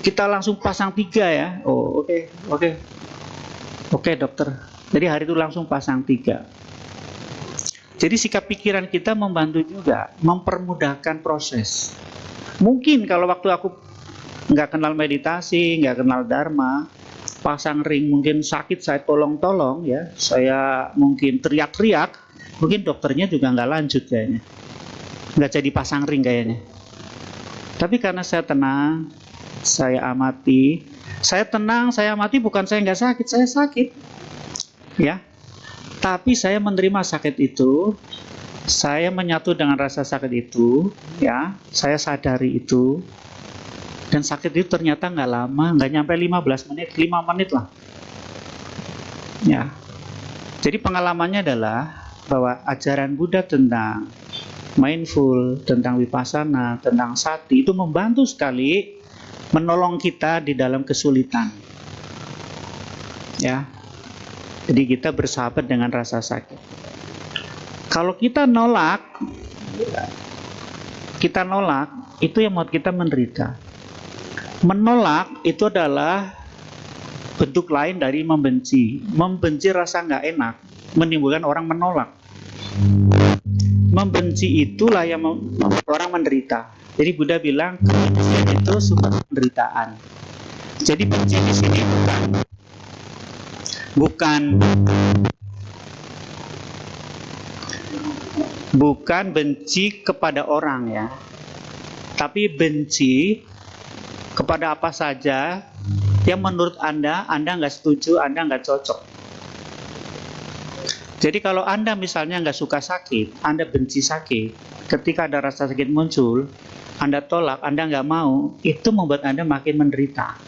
kita langsung pasang 3 ya. Oh oke dokter. Jadi hari itu langsung pasang 3. Jadi sikap pikiran kita membantu juga, mempermudahkan proses. Mungkin kalau waktu aku nggak kenal meditasi, nggak kenal dharma, pasang ring mungkin sakit, saya tolong-tolong ya, saya mungkin teriak-teriak, mungkin dokternya juga nggak lanjut kayaknya, nggak jadi pasang ring kayaknya. Tapi karena saya tenang, saya amati, saya tenang, saya amati, bukan saya nggak sakit, saya sakit ya, tapi saya menerima sakit itu, saya menyatu dengan rasa sakit itu ya, saya sadari itu. Dan sakit itu ternyata nggak lama, nggak nyampe 15 menit, 5 menit lah. Ya. Jadi pengalamannya adalah bahwa ajaran Buddha tentang mindful, tentang vipassana, tentang sati itu membantu sekali menolong kita di dalam kesulitan. Ya. Jadi kita bersahabat dengan rasa sakit. Kalau kita nolak, itu yang membuat kita menderita. Menolak itu adalah bentuk lain dari membenci. Membenci rasa nggak enak, menimbulkan orang menolak. Membenci itulah yang orang menderita. Jadi Buddha bilang kebencian itu sumber penderitaan. Jadi benci di sini bukan benci kepada orang ya, tapi benci kepada apa saja yang menurut Anda nggak setuju, Anda nggak cocok. Jadi kalau Anda misalnya nggak suka sakit, Anda benci sakit, ketika ada rasa sakit muncul, Anda tolak, Anda nggak mau, itu membuat Anda makin menderita.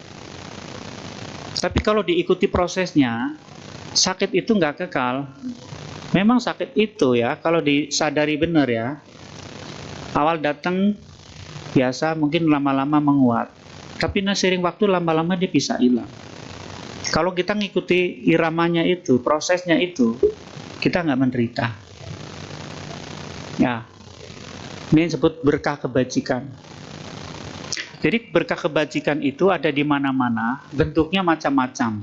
Tapi kalau diikuti prosesnya, sakit itu nggak kekal. Memang sakit itu ya, kalau disadari benar ya, awal datang biasa mungkin lama-lama menguat. Tapi seiring waktu lama-lama dia bisa hilang. Kalau kita ngikuti iramanya itu, prosesnya itu, kita nggak menderita. Ya, ini disebut berkah kebajikan. Jadi berkah kebajikan itu ada di mana-mana, bentuknya macam-macam.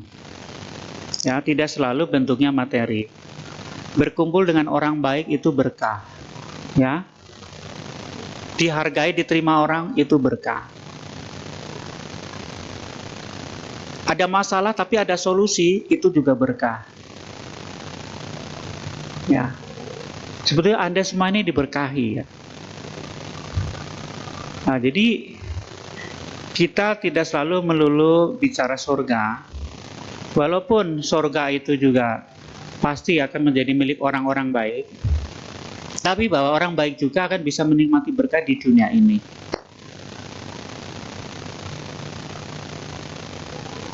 Ya, tidak selalu bentuknya materi. Berkumpul dengan orang baik itu berkah. Ya, dihargai, diterima orang itu berkah. Ada masalah tapi ada solusi, itu juga berkah. Ya, sebetulnya Anda semua ini diberkahi ya. Nah, jadi kita tidak selalu melulu bicara surga, walaupun surga itu juga pasti akan menjadi milik orang-orang baik, tapi bahwa orang baik juga akan bisa menikmati berkah di dunia ini.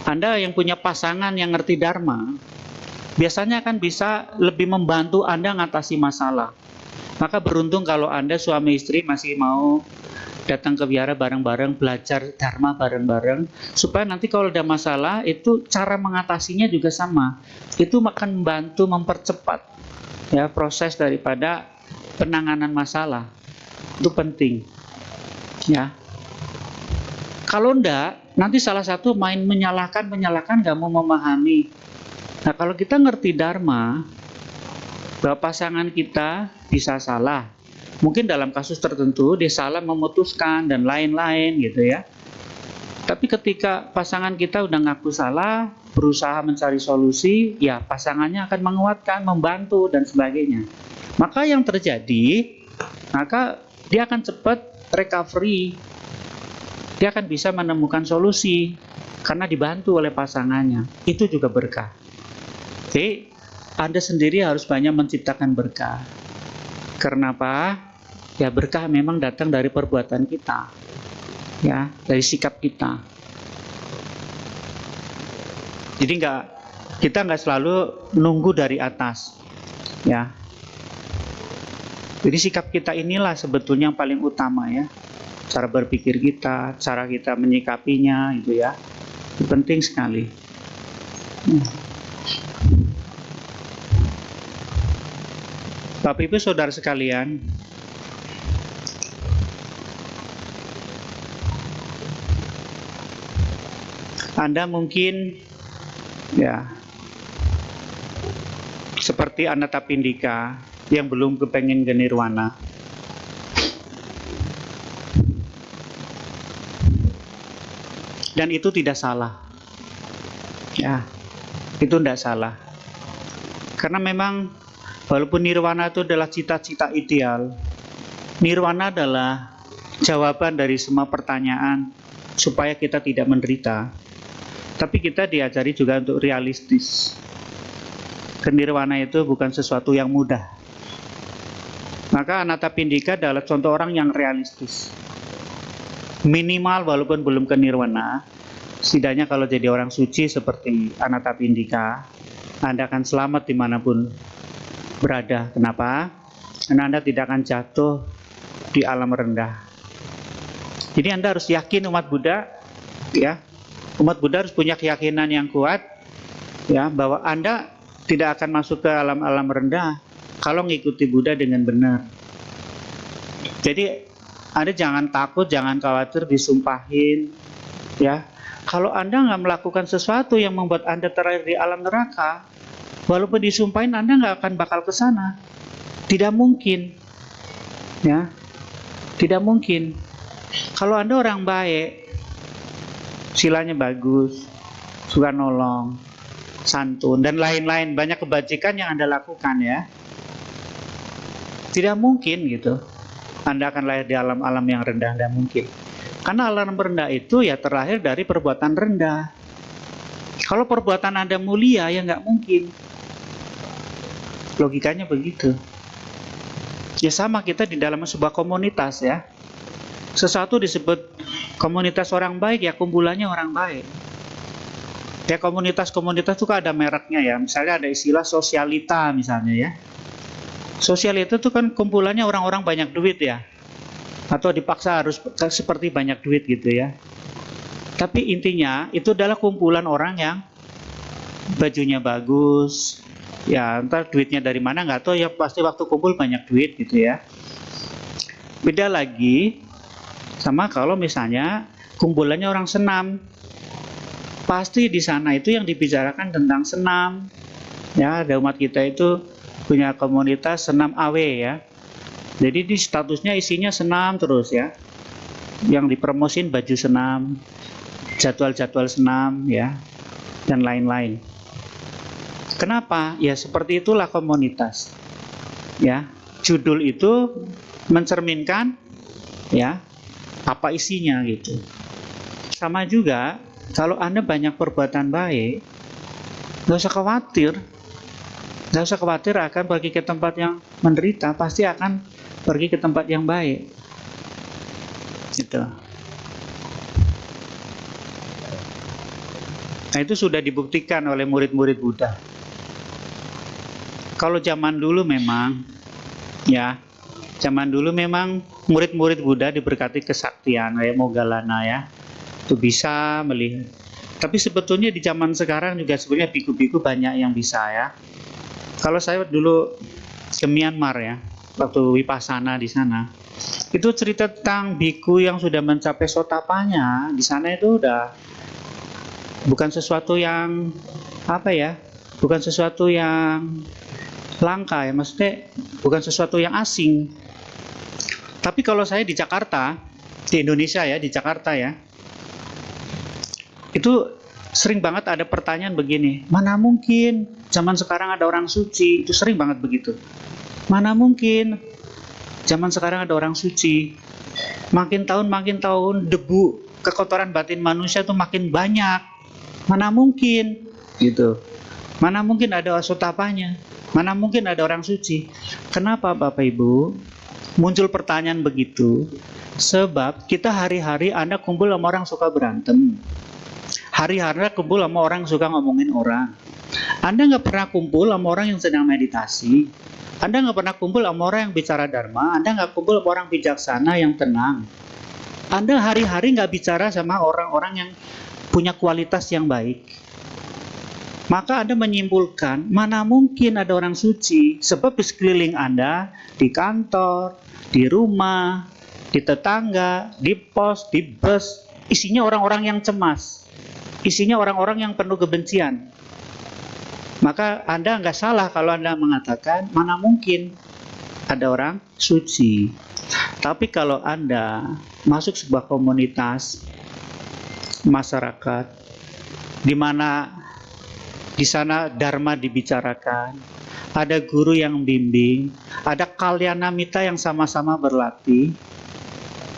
Anda yang punya pasangan yang ngerti Dharma, biasanya akan bisa lebih membantu Anda mengatasi masalah. Maka beruntung kalau Anda suami istri masih mau datang ke wihara bareng-bareng, belajar Dharma bareng-bareng, supaya nanti kalau ada masalah, itu cara mengatasinya juga sama. Itu akan membantu mempercepat ya proses daripada penanganan masalah. Itu penting. Ya. Kalau enggak, nanti salah satu main menyalahkan, nggak mau memahami. Nah, kalau kita ngerti Dharma, bahwa pasangan kita bisa salah. Mungkin dalam kasus tertentu dia salah memutuskan dan lain-lain gitu ya. Tapi ketika pasangan kita udah ngaku salah, berusaha mencari solusi, ya pasangannya akan menguatkan, membantu dan sebagainya. Maka yang terjadi, maka dia akan cepat recovery. Dia akan bisa menemukan solusi karena dibantu oleh pasangannya. Itu juga berkah. Oke, Anda sendiri harus banyak menciptakan berkah. Karena apa? Ya berkah memang datang dari perbuatan kita, ya dari sikap kita. Jadi kita nggak selalu nunggu dari atas, ya. Jadi sikap kita inilah sebetulnya yang paling utama ya. cara berpikir kita, cara kita menyikapinya, itu ya. Itu penting sekali. Bapak Ibu Saudara sekalian, Anda mungkin ya seperti Anathapindika yang belum kepengen ke nirwana. Dan itu tidak salah. Ya, itu tidak salah. Karena memang walaupun nirwana itu adalah cita-cita ideal, nirwana adalah jawaban dari semua pertanyaan supaya kita tidak menderita. Tapi kita diajari juga untuk realistis. Nirwana itu bukan sesuatu yang mudah. Maka Anathapindika adalah contoh orang yang realistis. Minimal walaupun belum ke nirwana, setidaknya kalau jadi orang suci seperti Anathapindika, Anda akan selamat dimanapun berada. Kenapa? Karena Anda tidak akan jatuh di alam rendah. Jadi Anda harus yakin umat Buddha, ya, umat Buddha harus punya keyakinan yang kuat, ya, bahwa Anda tidak akan masuk ke alam-alam rendah kalau mengikuti Buddha dengan benar. Jadi Anda jangan takut, jangan khawatir disumpahin, ya. Kalau Anda nggak melakukan sesuatu yang membuat Anda terakhir di alam neraka, walaupun disumpahin Anda nggak akan bakal ke sana. Tidak mungkin, ya, tidak mungkin. Kalau Anda orang baik, silanya bagus, suka nolong, santun, dan lain-lain, banyak kebajikan yang Anda lakukan, ya. Tidak mungkin gitu Anda akan lahir di alam-alam yang rendah, tidak mungkin. Karena alam rendah itu ya terlahir dari perbuatan rendah. Kalau perbuatan Anda mulia, ya nggak mungkin. Logikanya begitu. Ya sama kita di dalam sebuah komunitas, ya. Sesuatu disebut komunitas orang baik, ya kumpulannya orang baik. Ya komunitas-komunitas itu kan ada mereknya, ya. Misalnya ada istilah sosialita misalnya, ya. Sosialita itu kan kumpulannya orang-orang banyak duit, ya. Atau dipaksa harus seperti banyak duit gitu, ya. Tapi intinya itu adalah kumpulan orang yang bajunya bagus, ya, entar duitnya dari mana nggak tahu, ya pasti waktu kumpul banyak duit gitu, ya. Beda lagi sama kalau misalnya kumpulannya orang senam, pasti di sana itu yang dibicarakan tentang senam, ya. Ada umat kita itu punya komunitas senam AW, ya. Jadi di statusnya isinya senam terus, ya. Yang dipromosin baju senam, jadwal-jadwal senam, ya, dan lain-lain. Kenapa? Ya seperti itulah komunitas. Ya, judul itu mencerminkan, ya, apa isinya gitu. Sama juga kalau Anda banyak perbuatan baik, nggak usah khawatir. Nggak usah khawatir akan pergi ke tempat yang menderita, pasti akan pergi ke tempat yang baik. Gitu. Nah, itu sudah dibuktikan oleh murid-murid Buddha. Kalau zaman dulu memang, ya, zaman dulu memang murid-murid Buddha diberkati kesaktian kayak Moggallana, ya. Itu bisa melihat. Tapi sebetulnya di zaman sekarang juga sebenarnya biku-biku banyak yang bisa, ya. Kalau saya dulu ke Myanmar, ya, waktu Vipassana di sana, itu cerita tentang biku yang sudah mencapai sotapanya di sana itu udah bukan sesuatu yang apa, ya, bukan sesuatu yang langka, ya, maksudnya bukan sesuatu yang asing. Tapi kalau saya di Jakarta, di Indonesia, ya, di Jakarta, ya, itu sering banget ada pertanyaan begini, mana mungkin zaman sekarang ada orang suci, itu sering banget begitu. Mana mungkin zaman sekarang ada orang suci, makin tahun debu kekotoran batin manusia itu makin banyak, mana mungkin gitu, mana mungkin ada sotapanya, mana mungkin ada orang suci. Kenapa Bapak Ibu muncul pertanyaan begitu? Sebab kita hari-hari Anda kumpul sama orang suka berantem, hari-hari kumpul sama orang suka ngomongin orang. Anda nggak pernah kumpul sama orang yang sedang meditasi. Anda nggak pernah kumpul sama orang yang bicara dharma. Anda nggak kumpul sama orang bijaksana yang tenang. Anda hari-hari nggak bicara sama orang-orang yang punya kualitas yang baik. Maka Anda menyimpulkan, mana mungkin ada orang suci, sebab di sekeliling Anda, di kantor, di rumah, di tetangga, di pos, di bus, isinya orang-orang yang cemas. Isinya orang-orang yang penuh kebencian. Maka Anda nggak salah kalau Anda mengatakan, mana mungkin ada orang suci. Tapi kalau Anda masuk sebuah komunitas masyarakat di mana di sana dharma dibicarakan, ada guru yang bimbing, ada kalyanamita yang sama-sama berlatih,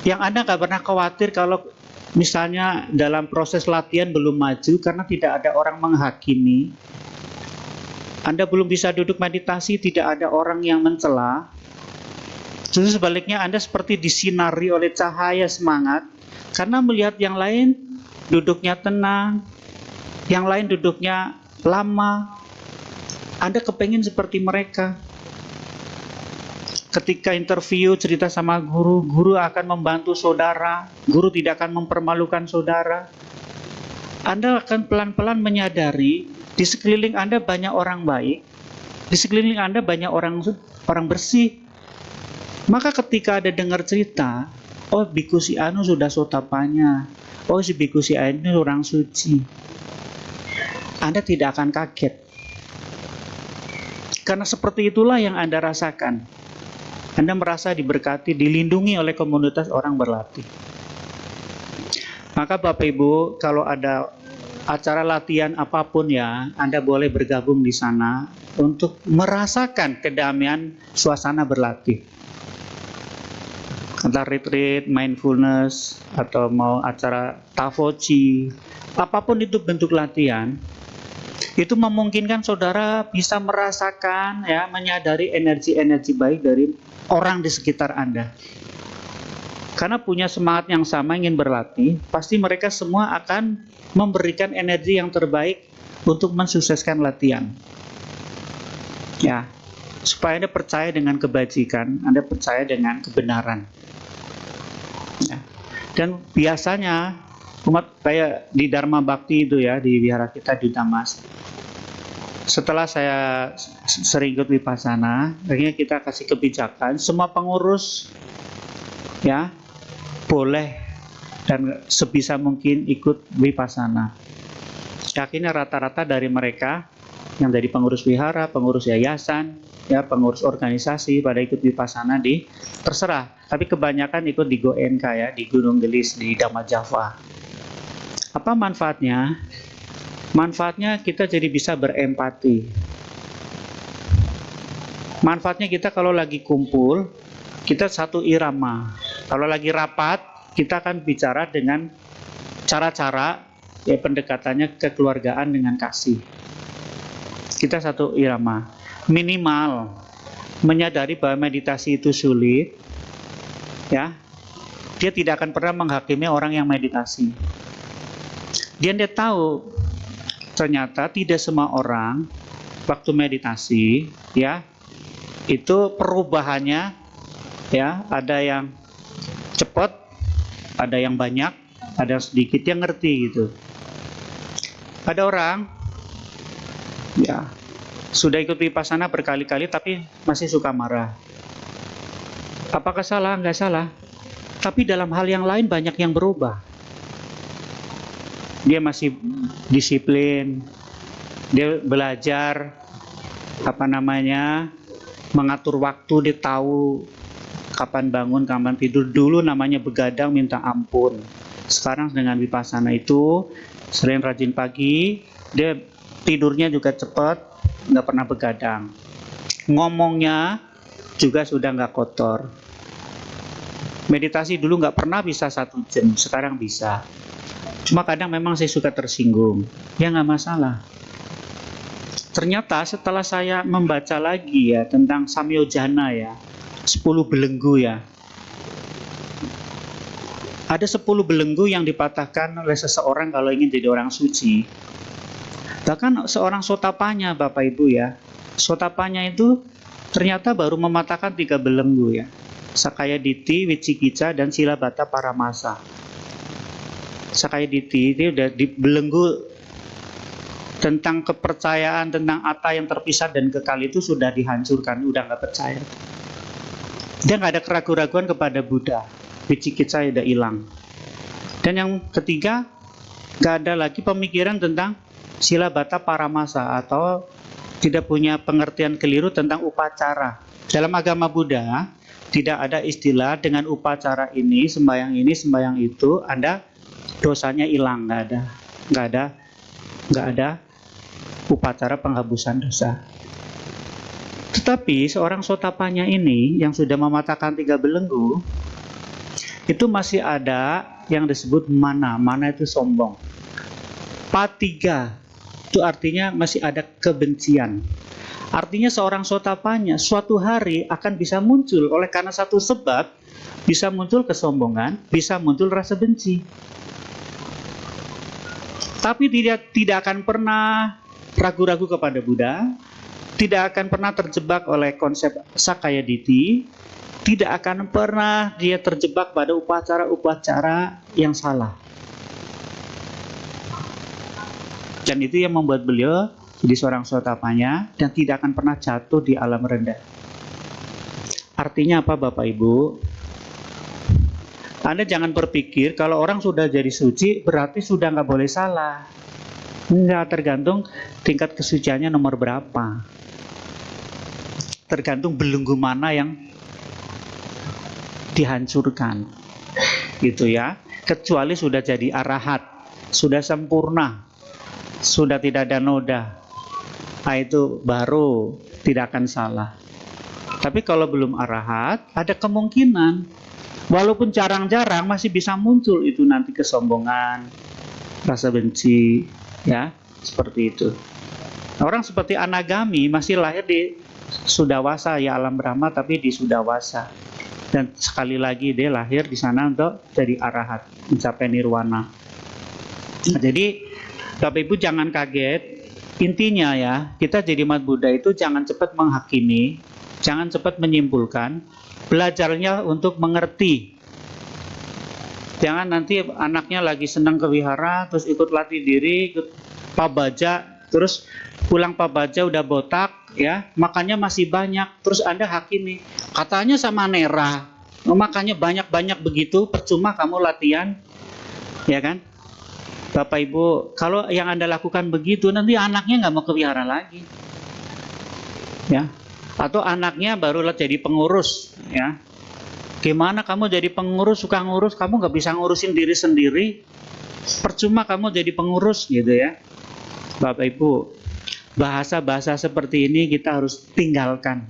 yang Anda nggak pernah khawatir kalau misalnya dalam proses latihan belum maju karena tidak ada orang menghakimi, Anda belum bisa duduk meditasi, tidak ada orang yang mencela. Justru sebaliknya Anda seperti disinari oleh cahaya semangat karena melihat yang lain duduknya tenang, yang lain duduknya lama. Anda kepengen seperti mereka. Ketika interview cerita sama guru, guru akan membantu saudara, guru tidak akan mempermalukan saudara. Anda akan pelan-pelan menyadari di sekeliling Anda banyak orang baik, di sekeliling Anda banyak orang bersih. Maka ketika ada dengar cerita, oh biku si Anu sudah sotapanya, oh si biku si Anu orang suci, Anda tidak akan kaget. Karena seperti itulah yang Anda rasakan. Anda merasa diberkati, dilindungi oleh komunitas orang berlatih. Maka Bapak Ibu, kalau ada acara latihan apapun ya, Anda boleh bergabung di sana untuk merasakan kedamaian suasana berlatih. Entah retreat, mindfulness, atau mau acara tafoci, apapun itu bentuk latihan, itu memungkinkan saudara bisa merasakan, ya, menyadari energi-energi baik dari orang di sekitar Anda. Karena punya semangat yang sama ingin berlatih, pasti mereka semua akan memberikan energi yang terbaik untuk mensukseskan latihan. Ya, supaya Anda percaya dengan kebajikan, Anda percaya dengan kebenaran. Ya. Dan biasanya umat kayak di Dharma Bakti itu ya, di wihara kita di Damas, setelah saya sering ikut Vipassana, akhirnya kita kasih kebijakan semua pengurus ya boleh dan sebisa mungkin ikut Vipassana. Akhirnya rata-rata dari mereka yang dari pengurus wihara, pengurus yayasan, ya pengurus organisasi pada ikut Vipassana di terserah. Tapi kebanyakan ikut di Goenka ya, di Gunung Gelis, di Dhamma Java. Apa manfaatnya? Manfaatnya kita jadi bisa berempati. Manfaatnya kita kalau lagi kumpul, kita satu irama. Kalau lagi rapat, kita akan bicara dengan cara-cara ya pendekatannya kekeluargaan dengan kasih. Kita satu irama. Minimal menyadari bahwa meditasi itu sulit, ya. Dia tidak akan pernah menghakimi orang yang meditasi. Dia tahu ternyata tidak semua orang waktu meditasi, ya, itu perubahannya, ya, ada yang cepat, ada yang banyak, ada yang sedikit, yang ngerti gitu. Ada orang, ya, sudah ikut Vipassana berkali-kali tapi masih suka marah. Apakah salah? Enggak salah. Tapi dalam hal yang lain banyak yang berubah. Dia masih disiplin, dia belajar mengatur waktu, dia tahu kapan bangun, kapan tidur. Dulu namanya begadang minta ampun. Sekarang dengan Vipassana itu selain rajin pagi, dia tidurnya juga cepat, nggak pernah begadang. Ngomongnya juga sudah nggak kotor. Meditasi dulu nggak pernah bisa 1 jam, sekarang bisa. Cuma kadang memang saya suka tersinggung, ya nggak masalah. Ternyata setelah saya membaca lagi ya tentang Samyojana ya, 10 belenggu ya. Ada 10 belenggu yang dipatahkan oleh seseorang kalau ingin jadi orang suci. Bahkan seorang sotapanya Bapak Ibu ya, sotapanya itu ternyata baru mematahkan 3 belenggu ya. Sakayaditi, Wicikica, dan Silabata Paramasa. Sakayaditi ini udah dibelenggu tentang kepercayaan tentang atta yang terpisah dan kekal itu sudah dihancurkan, udah nggak percaya. Dia nggak ada keraguan-raguan kepada Buddha. Wicikica udah hilang. Dan yang ketiga, nggak ada lagi pemikiran tentang Silabata Paramasa atau tidak punya pengertian keliru tentang upacara. Dalam agama Buddha tidak ada istilah dengan upacara ini, sembahyang itu, Anda dosanya hilang, nggak ada upacara penghapusan dosa. Tetapi seorang Sotapanya ini yang sudah mematahkan 3 belenggu, itu masih ada yang disebut mana. Mana itu sombong. Patiga itu artinya masih ada kebencian. Artinya seorang Sotapanya suatu hari akan bisa muncul oleh karena satu sebab, bisa muncul kesombongan, bisa muncul rasa benci. Tapi tidak akan pernah ragu-ragu kepada Buddha, tidak akan pernah terjebak oleh konsep Sakayaditi, tidak akan pernah dia terjebak pada upacara-upacara yang salah. Dan itu yang membuat beliau jadi seorang Sotapanya dan tidak akan pernah jatuh di alam rendah. Artinya apa Bapak Ibu? Anda jangan berpikir kalau orang sudah jadi suci berarti sudah nggak boleh salah. Enggak, tergantung tingkat kesuciannya nomor berapa. Tergantung belenggu mana yang dihancurkan. Gitu ya. Kecuali sudah jadi arahat, sudah sempurna, sudah tidak ada noda. Nah, itu baru tidak akan salah. Tapi kalau belum arahat, ada kemungkinan walaupun jarang-jarang masih bisa muncul itu nanti kesombongan, rasa benci, ya, seperti itu. Orang seperti Anagami masih lahir di Sudawasa, ya alam Brahma, tapi di Sudawasa. Dan sekali lagi dia lahir di sana untuk jadi arahat, mencapai nirwana. Nah, jadi Bapak Ibu jangan kaget. Intinya ya, kita jadi umat Buddha itu jangan cepat menghakimi, jangan cepat menyimpulkan. Belajarnya untuk mengerti. Jangan nanti anaknya lagi senang ke wihara, terus ikut latih diri, ikut pabaja, terus pulang pabaja udah botak, ya, makannya masih banyak, terus Anda hakimi. Katanya sama Nera, makannya banyak-banyak begitu, percuma kamu latihan, ya kan? Bapak Ibu, kalau yang Anda lakukan begitu, nanti anaknya nggak mau ke wihara lagi, ya. Atau anaknya baru jadi pengurus, ya. Gimana kamu jadi pengurus, suka ngurus, kamu nggak bisa ngurusin diri sendiri, percuma kamu jadi pengurus, gitu ya. Bapak Ibu, bahasa-bahasa seperti ini kita harus tinggalkan.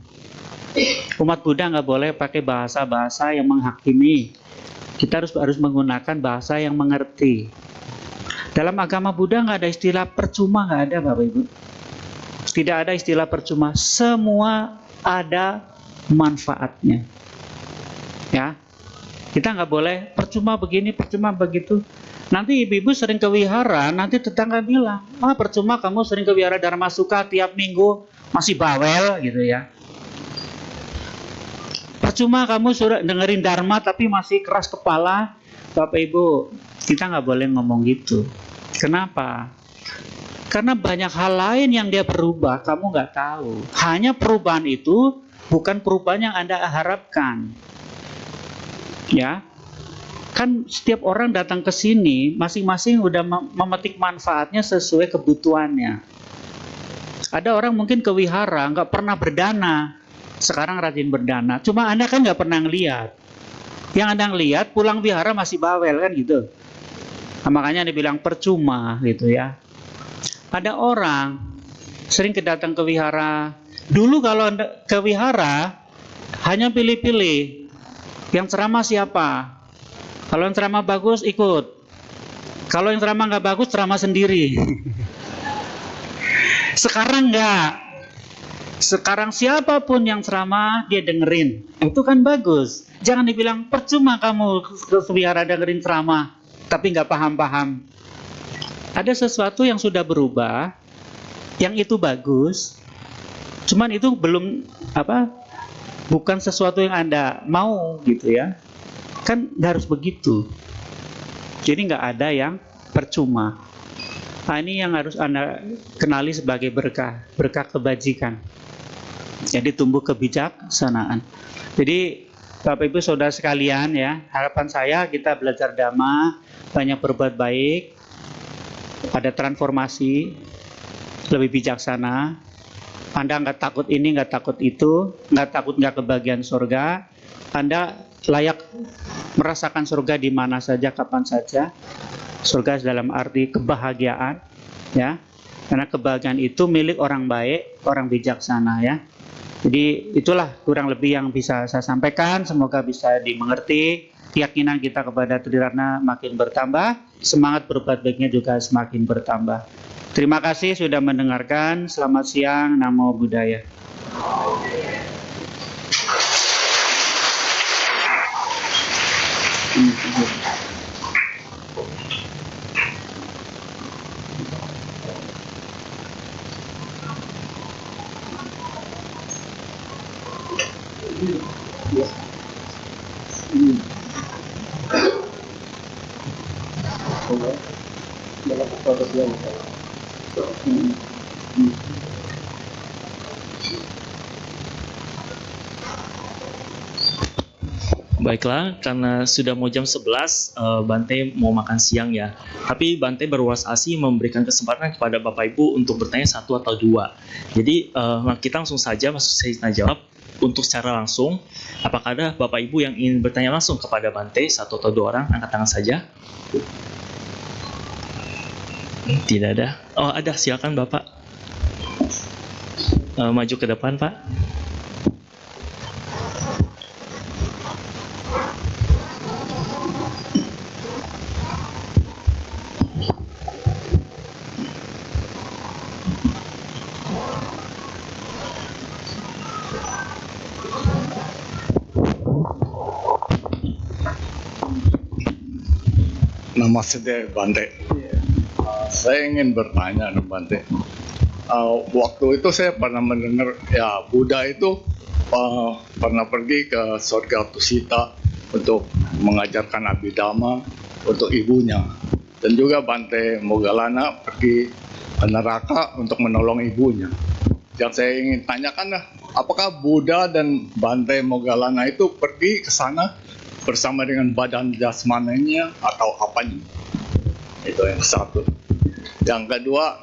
Umat Buddha nggak boleh pakai bahasa-bahasa yang menghakimi. Kita harus menggunakan bahasa yang mengerti. Dalam agama Buddha nggak ada istilah percuma, nggak ada Bapak Ibu. Tidak ada istilah percuma, semua ada manfaatnya. Ya, kita nggak boleh percuma begini, percuma begitu. Nanti ibu-ibu sering ke wihara, nanti tetangga bilang, percuma kamu sering ke wihara Dharma Sukha tiap minggu masih bawel gitu ya. Percuma kamu sudah dengerin Dharma tapi masih keras kepala. Bapak Ibu, kita nggak boleh ngomong gitu. Kenapa? Karena banyak hal lain yang dia berubah, kamu nggak tahu. Hanya perubahan itu bukan perubahan yang Anda harapkan. Ya, kan setiap orang datang ke sini, masing-masing udah memetik manfaatnya sesuai kebutuhannya. Ada orang mungkin ke wihara, nggak pernah berdana, sekarang rajin berdana. Cuma Anda kan nggak pernah ngeliat. Yang Anda ngeliat pulang wihara masih bawel kan gitu. Nah, makanya dibilang percuma gitu ya. Ada orang sering datang ke wihara. Dulu kalau Anda ke wihara hanya pilih-pilih. Yang ceramah siapa? Kalau yang ceramah bagus ikut. Kalau yang ceramah nggak bagus ceramah sendiri. Sekarang enggak. Sekarang siapapun yang ceramah dia dengerin. Itu kan bagus. Jangan dibilang percuma kamu ke wihara dengerin ceramah tapi nggak paham-paham. Ada sesuatu yang sudah berubah, yang itu bagus. Cuman itu belum bukan sesuatu yang Anda mau gitu ya. Kan nggak harus begitu. Jadi nggak ada yang percuma. Nah, ini yang harus Anda kenali sebagai berkah, berkah kebajikan. Jadi tumbuh kebijaksanaan. Jadi Bapak Ibu Saudara sekalian ya, harapan saya kita belajar dhamma, banyak berbuat baik, ada transformasi, lebih bijaksana. Anda nggak takut ini, nggak takut itu, nggak takut nggak kebagian surga. Anda layak merasakan surga di mana saja, kapan saja. Surga dalam arti kebahagiaan, ya. Karena kebahagiaan itu milik orang baik, orang bijaksana, ya. Jadi itulah kurang lebih yang bisa saya sampaikan. Semoga bisa dimengerti. Keyakinan kita kepada Tridharma makin bertambah, semangat berbuat baiknya juga semakin bertambah. Terima kasih sudah mendengarkan. Selamat siang. Namo Buddhaya. Baiklah, karena sudah mau jam 11, Bante mau makan siang ya. Tapi Bante berwelas asih memberikan kesempatan kepada Bapak Ibu untuk bertanya satu atau dua. Jadi kita langsung saja masuk sesi tanya jawab untuk secara langsung. Apakah ada Bapak Ibu yang ingin bertanya langsung kepada Bante, satu atau dua orang? Angkat tangan saja. Tidak ada. Oh, ada. Silakan Bapak. Maju ke depan, Pak. Namaste Bante. Saya ingin bertanya Bante. Waktu itu saya pernah mendengar ya Buddha itu pernah pergi ke surga Tusita untuk mengajarkan Abhidhamma untuk ibunya, dan juga Bante Moggallana pergi ke neraka untuk menolong ibunya. Yang saya ingin tanyakan apakah Buddha dan Bante Moggallana itu pergi ke sana bersama dengan badan jasmaninya atau apanya? Itu yang satu. Yang kedua,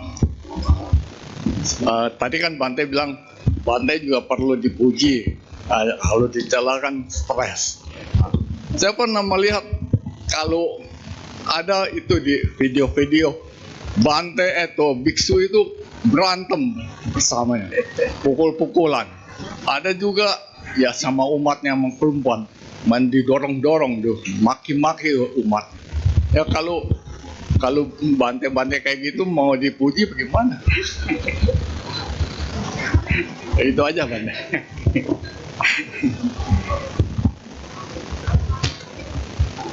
tadi kan Bante bilang Bante juga perlu dipuji, kalau dicelakan stres. Saya pernah melihat kalau ada itu di video-video Bante atau biksu itu berantem bersamanya, pukul-pukulan. Ada juga ya sama umatnya yang perempuan, mendidorong-dorong tuh, maki-maki umat. Ya kalau Bante kayak gitu mau dipuji bagaimana? Itu aja Bante.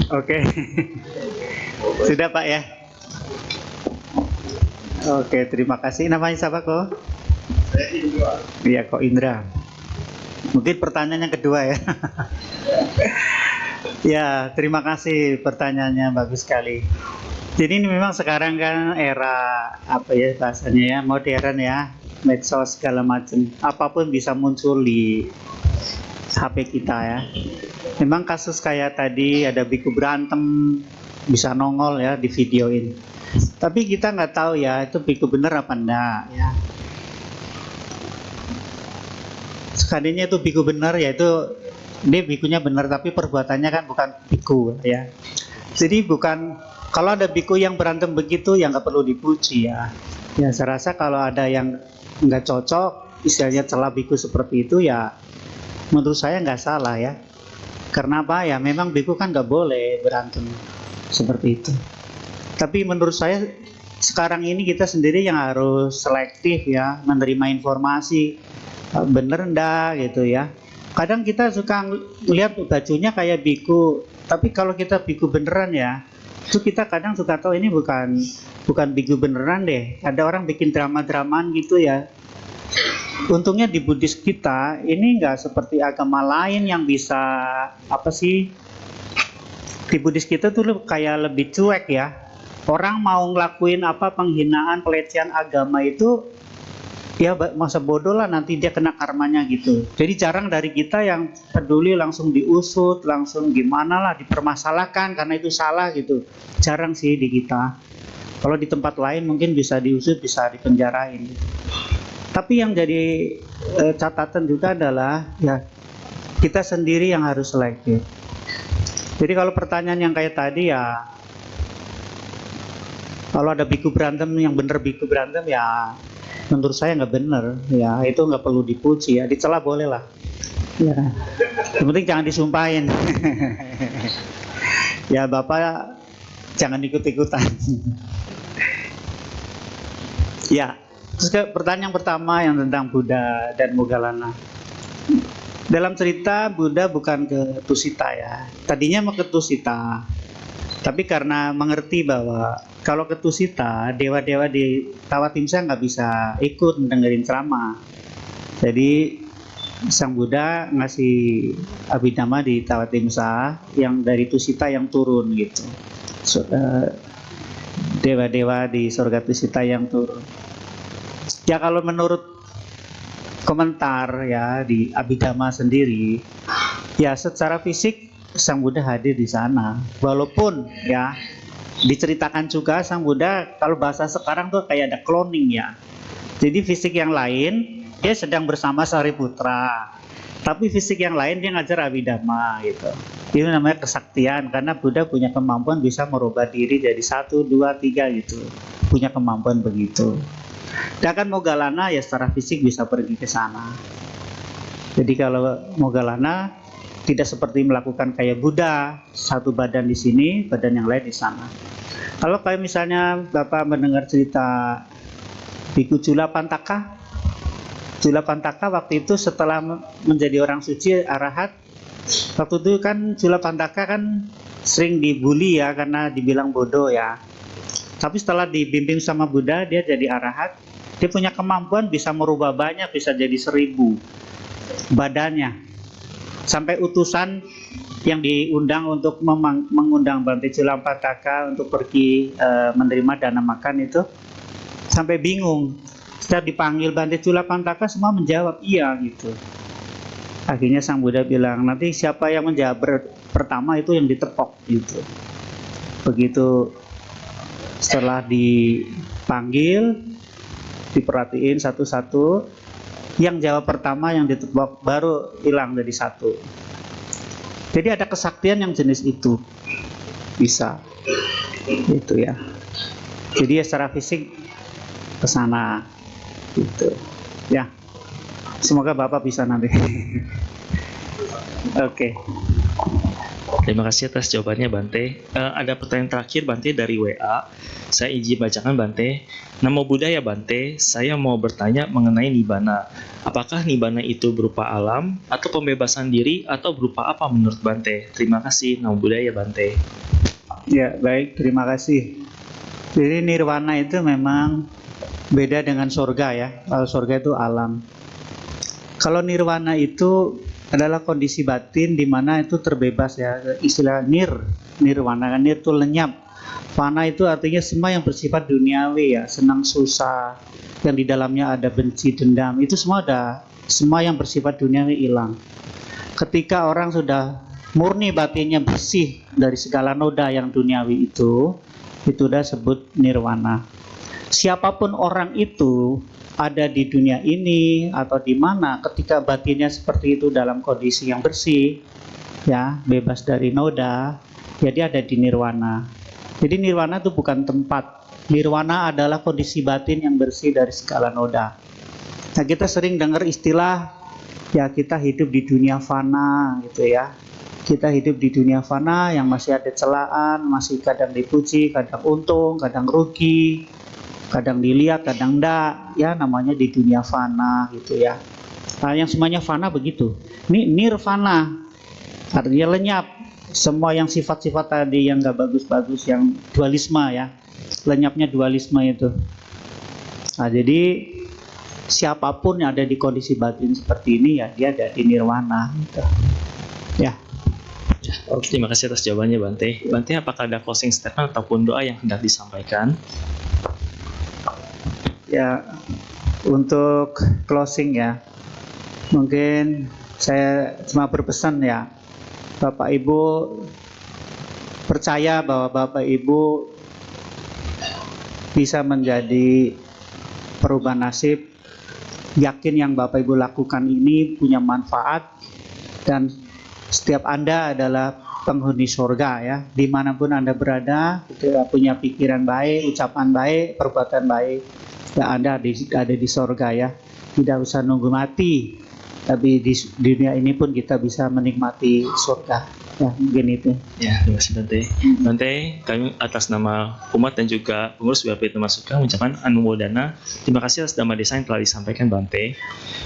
Oke. Sudah Pak ya? Oke, terima kasih. Namanya siapa kok? Saya Indra. Iya kok Indra. Mungkin pertanyaan yang kedua ya. Ya, terima kasih pertanyaannya, bagus sekali. Jadi ini memang sekarang kan era apa ya bahasanya ya, modern ya, medsos segala macam, apapun bisa muncul di HP kita ya. Memang kasus kayak tadi ada biku berantem bisa nongol ya di videoin. Tapi kita nggak tahu ya itu biku bener apa enggak ya. Sekalinya itu biku bener ya itu dia bikunya bener tapi perbuatannya kan bukan biku ya. Jadi bukan, kalau ada biku yang berantem begitu ya nggak perlu dipuji ya. Ya saya rasa kalau ada yang nggak cocok, istilahnya celah biku seperti itu ya, menurut saya nggak salah ya. Karena apa ya? Memang biku kan nggak boleh berantem seperti itu. Tapi menurut saya sekarang ini kita sendiri yang harus selektif ya, menerima informasi bener ndak gitu ya. Kadang kita suka lihat bajunya kayak biku, tapi kalau kita biku beneran ya, itu kita kadang suka tahu ini bukan biku beneran deh. Ada orang bikin drama-dramaan gitu ya. Untungnya di Buddhis kita ini nggak seperti agama lain yang bisa apa sih? Di Buddhis kita tuh kayak lebih cuek ya. Orang mau ngelakuin apa penghinaan, pelecehan agama itu ya masa bodoh lah, nanti dia kena karmanya gitu. Jadi jarang dari kita yang peduli langsung diusut, langsung gimana lah dipermasalahkan karena itu salah gitu. Jarang sih di kita. Kalau di tempat lain mungkin bisa diusut, bisa dipenjarain. Tapi yang jadi catatan juga adalah ya kita sendiri yang harus selektif. Jadi kalau pertanyaan yang kayak tadi ya, kalau ada biku berantem yang bener biku berantem ya, menurut saya nggak bener ya, itu nggak perlu dipuji ya, dicela boleh lah. Ya, yang penting jangan disumpahin. Ya Bapak jangan ikut-ikutan. Ya. Terus pertanyaan pertama yang tentang Buddha dan Moggallana. Dalam cerita Buddha bukan ke Tusita ya. Tadinya mau ke Tusita. Tapi karena mengerti bahwa kalau ke Tusita, dewa-dewa di Tawatimsa nggak bisa ikut mendengarin ceramah. Jadi Sang Buddha ngasih Abhidhamma di Tawatimsa yang dari Tusita yang turun gitu. Dewa-dewa di surga Tusita yang turun. Ya kalau menurut komentar ya di Abhidhamma sendiri, ya secara fisik Sang Buddha hadir di sana. Walaupun ya diceritakan juga Sang Buddha kalau bahasa sekarang tuh kayak ada cloning ya. Jadi fisik yang lain dia sedang bersama Sariputra, tapi fisik yang lain dia ngajar Abhidhamma gitu. Itu namanya kesaktian karena Buddha punya kemampuan bisa merubah diri jadi 1, 2, 3 gitu. Punya kemampuan begitu. Sedangkan Moggallana ya secara fisik bisa pergi ke sana. Jadi kalau Moggallana tidak seperti melakukan kayak Buddha, satu badan di sini, badan yang lain di sana. Kalau kayak misalnya Bapak mendengar cerita Biku Cula Pantaka, Cula Pantaka waktu itu setelah menjadi orang suci arahat, waktu itu kan Cula Pantaka kan sering dibully ya karena dibilang bodoh ya. Tapi setelah dibimbing sama Buddha, dia jadi arahat. Dia punya kemampuan bisa merubah banyak, bisa jadi 1000 badannya. Sampai utusan yang diundang untuk mengundang Bante Cula Pantaka untuk pergi menerima dana makan itu, sampai bingung. Setelah dipanggil Bante Cula Pantaka, semua menjawab iya gitu. Akhirnya Sang Buddha bilang, nanti siapa yang menjawab pertama itu yang ditepok gitu. Begitu setelah dipanggil, diperhatiin satu-satu, yang jawab pertama yang ditepok baru hilang jadi 1. Jadi ada kesaktian yang jenis itu bisa, itu ya. Jadi ya secara fisik ke sana, gitu. Ya, semoga Bapak bisa nanti. Oke. Terima kasih atas jawabannya Bante. Ada pertanyaan terakhir Bante dari WA. Saya izin bacakan Bante. Namo Buddhaya Bante, saya mau bertanya mengenai Nibbana. Apakah Nibbana itu berupa alam, atau pembebasan diri, atau berupa apa menurut Bante? Terima kasih, Namo Buddhaya Bante. Ya, baik, terima kasih. Jadi nirwana itu memang beda dengan surga ya. Kalau surga itu alam. Kalau nirwana itu adalah kondisi batin di mana itu terbebas ya, istilah nirwana, nir itu lenyap. Fana itu artinya semua yang bersifat duniawi ya, senang susah, yang di dalamnya ada benci, dendam, itu semua semua yang bersifat duniawi hilang. Ketika orang sudah murni batinnya bersih dari segala noda yang duniawi itu udah sebut nirwana. Siapapun orang itu, ada di dunia ini atau di mana, ketika batinnya seperti itu dalam kondisi yang bersih ya, bebas dari noda, jadi ada di nirwana. Jadi nirwana itu bukan tempat. Nirwana adalah kondisi batin yang bersih dari segala noda. Nah, kita sering dengar istilah ya kita hidup di dunia fana gitu ya. Kita hidup di dunia fana yang masih ada celaan, masih kadang dipuji, kadang untung, kadang rugi, kadang dilihat, kadang enggak, ya namanya di dunia fana gitu ya. Nah, yang semuanya fana begitu. Ini nirvana, artinya lenyap. Semua yang sifat-sifat tadi yang enggak bagus-bagus, yang dualisme ya, lenyapnya dualisme itu. Nah, jadi siapapun yang ada di kondisi batin seperti ini ya dia ada di nirwana gitu. Ya. Terima kasih atas jawabannya Bante. Bante, apakah ada closing statement ataupun doa yang hendak disampaikan? Ya, untuk closing ya, mungkin saya cuma berpesan ya, Bapak Ibu percaya bahwa Bapak Ibu bisa menjadi perubahan nasib, yakin yang Bapak Ibu lakukan ini punya manfaat, dan setiap Anda adalah penghuni surga ya, dimanapun Anda berada, punya pikiran baik, ucapan baik, perbuatan baik, ya Anda ada di surga ya, tidak usah nunggu mati, tapi di dunia ini pun kita bisa menikmati surga ya, mungkin itu. Ya, terima kasih Bante. Bante, kami atas nama umat dan juga pengurus BAP Masuka mengucapkan anumodana. Terima kasih atas dhamma desa yang telah disampaikan Bante.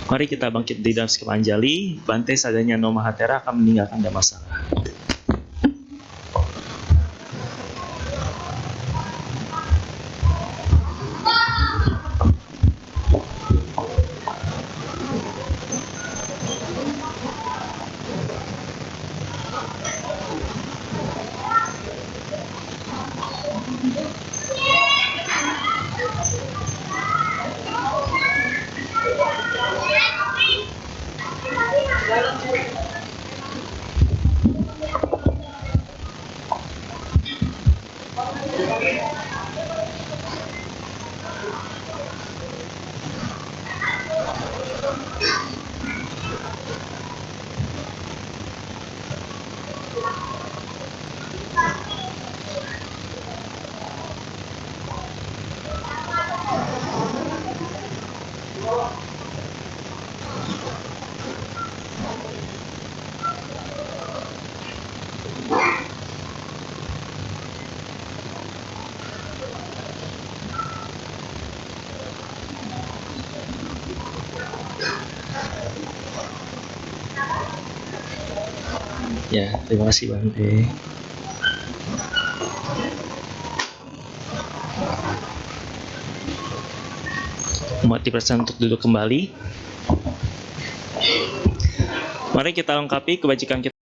Mari kita bangkit di dalam skema Anjali. Bante sadanya No Mahatera akan meninggalkan Dhammasala. Ya, terima kasih Bante. Umat dipersilakan untuk duduk kembali. Mari kita lengkapi kebajikan kita.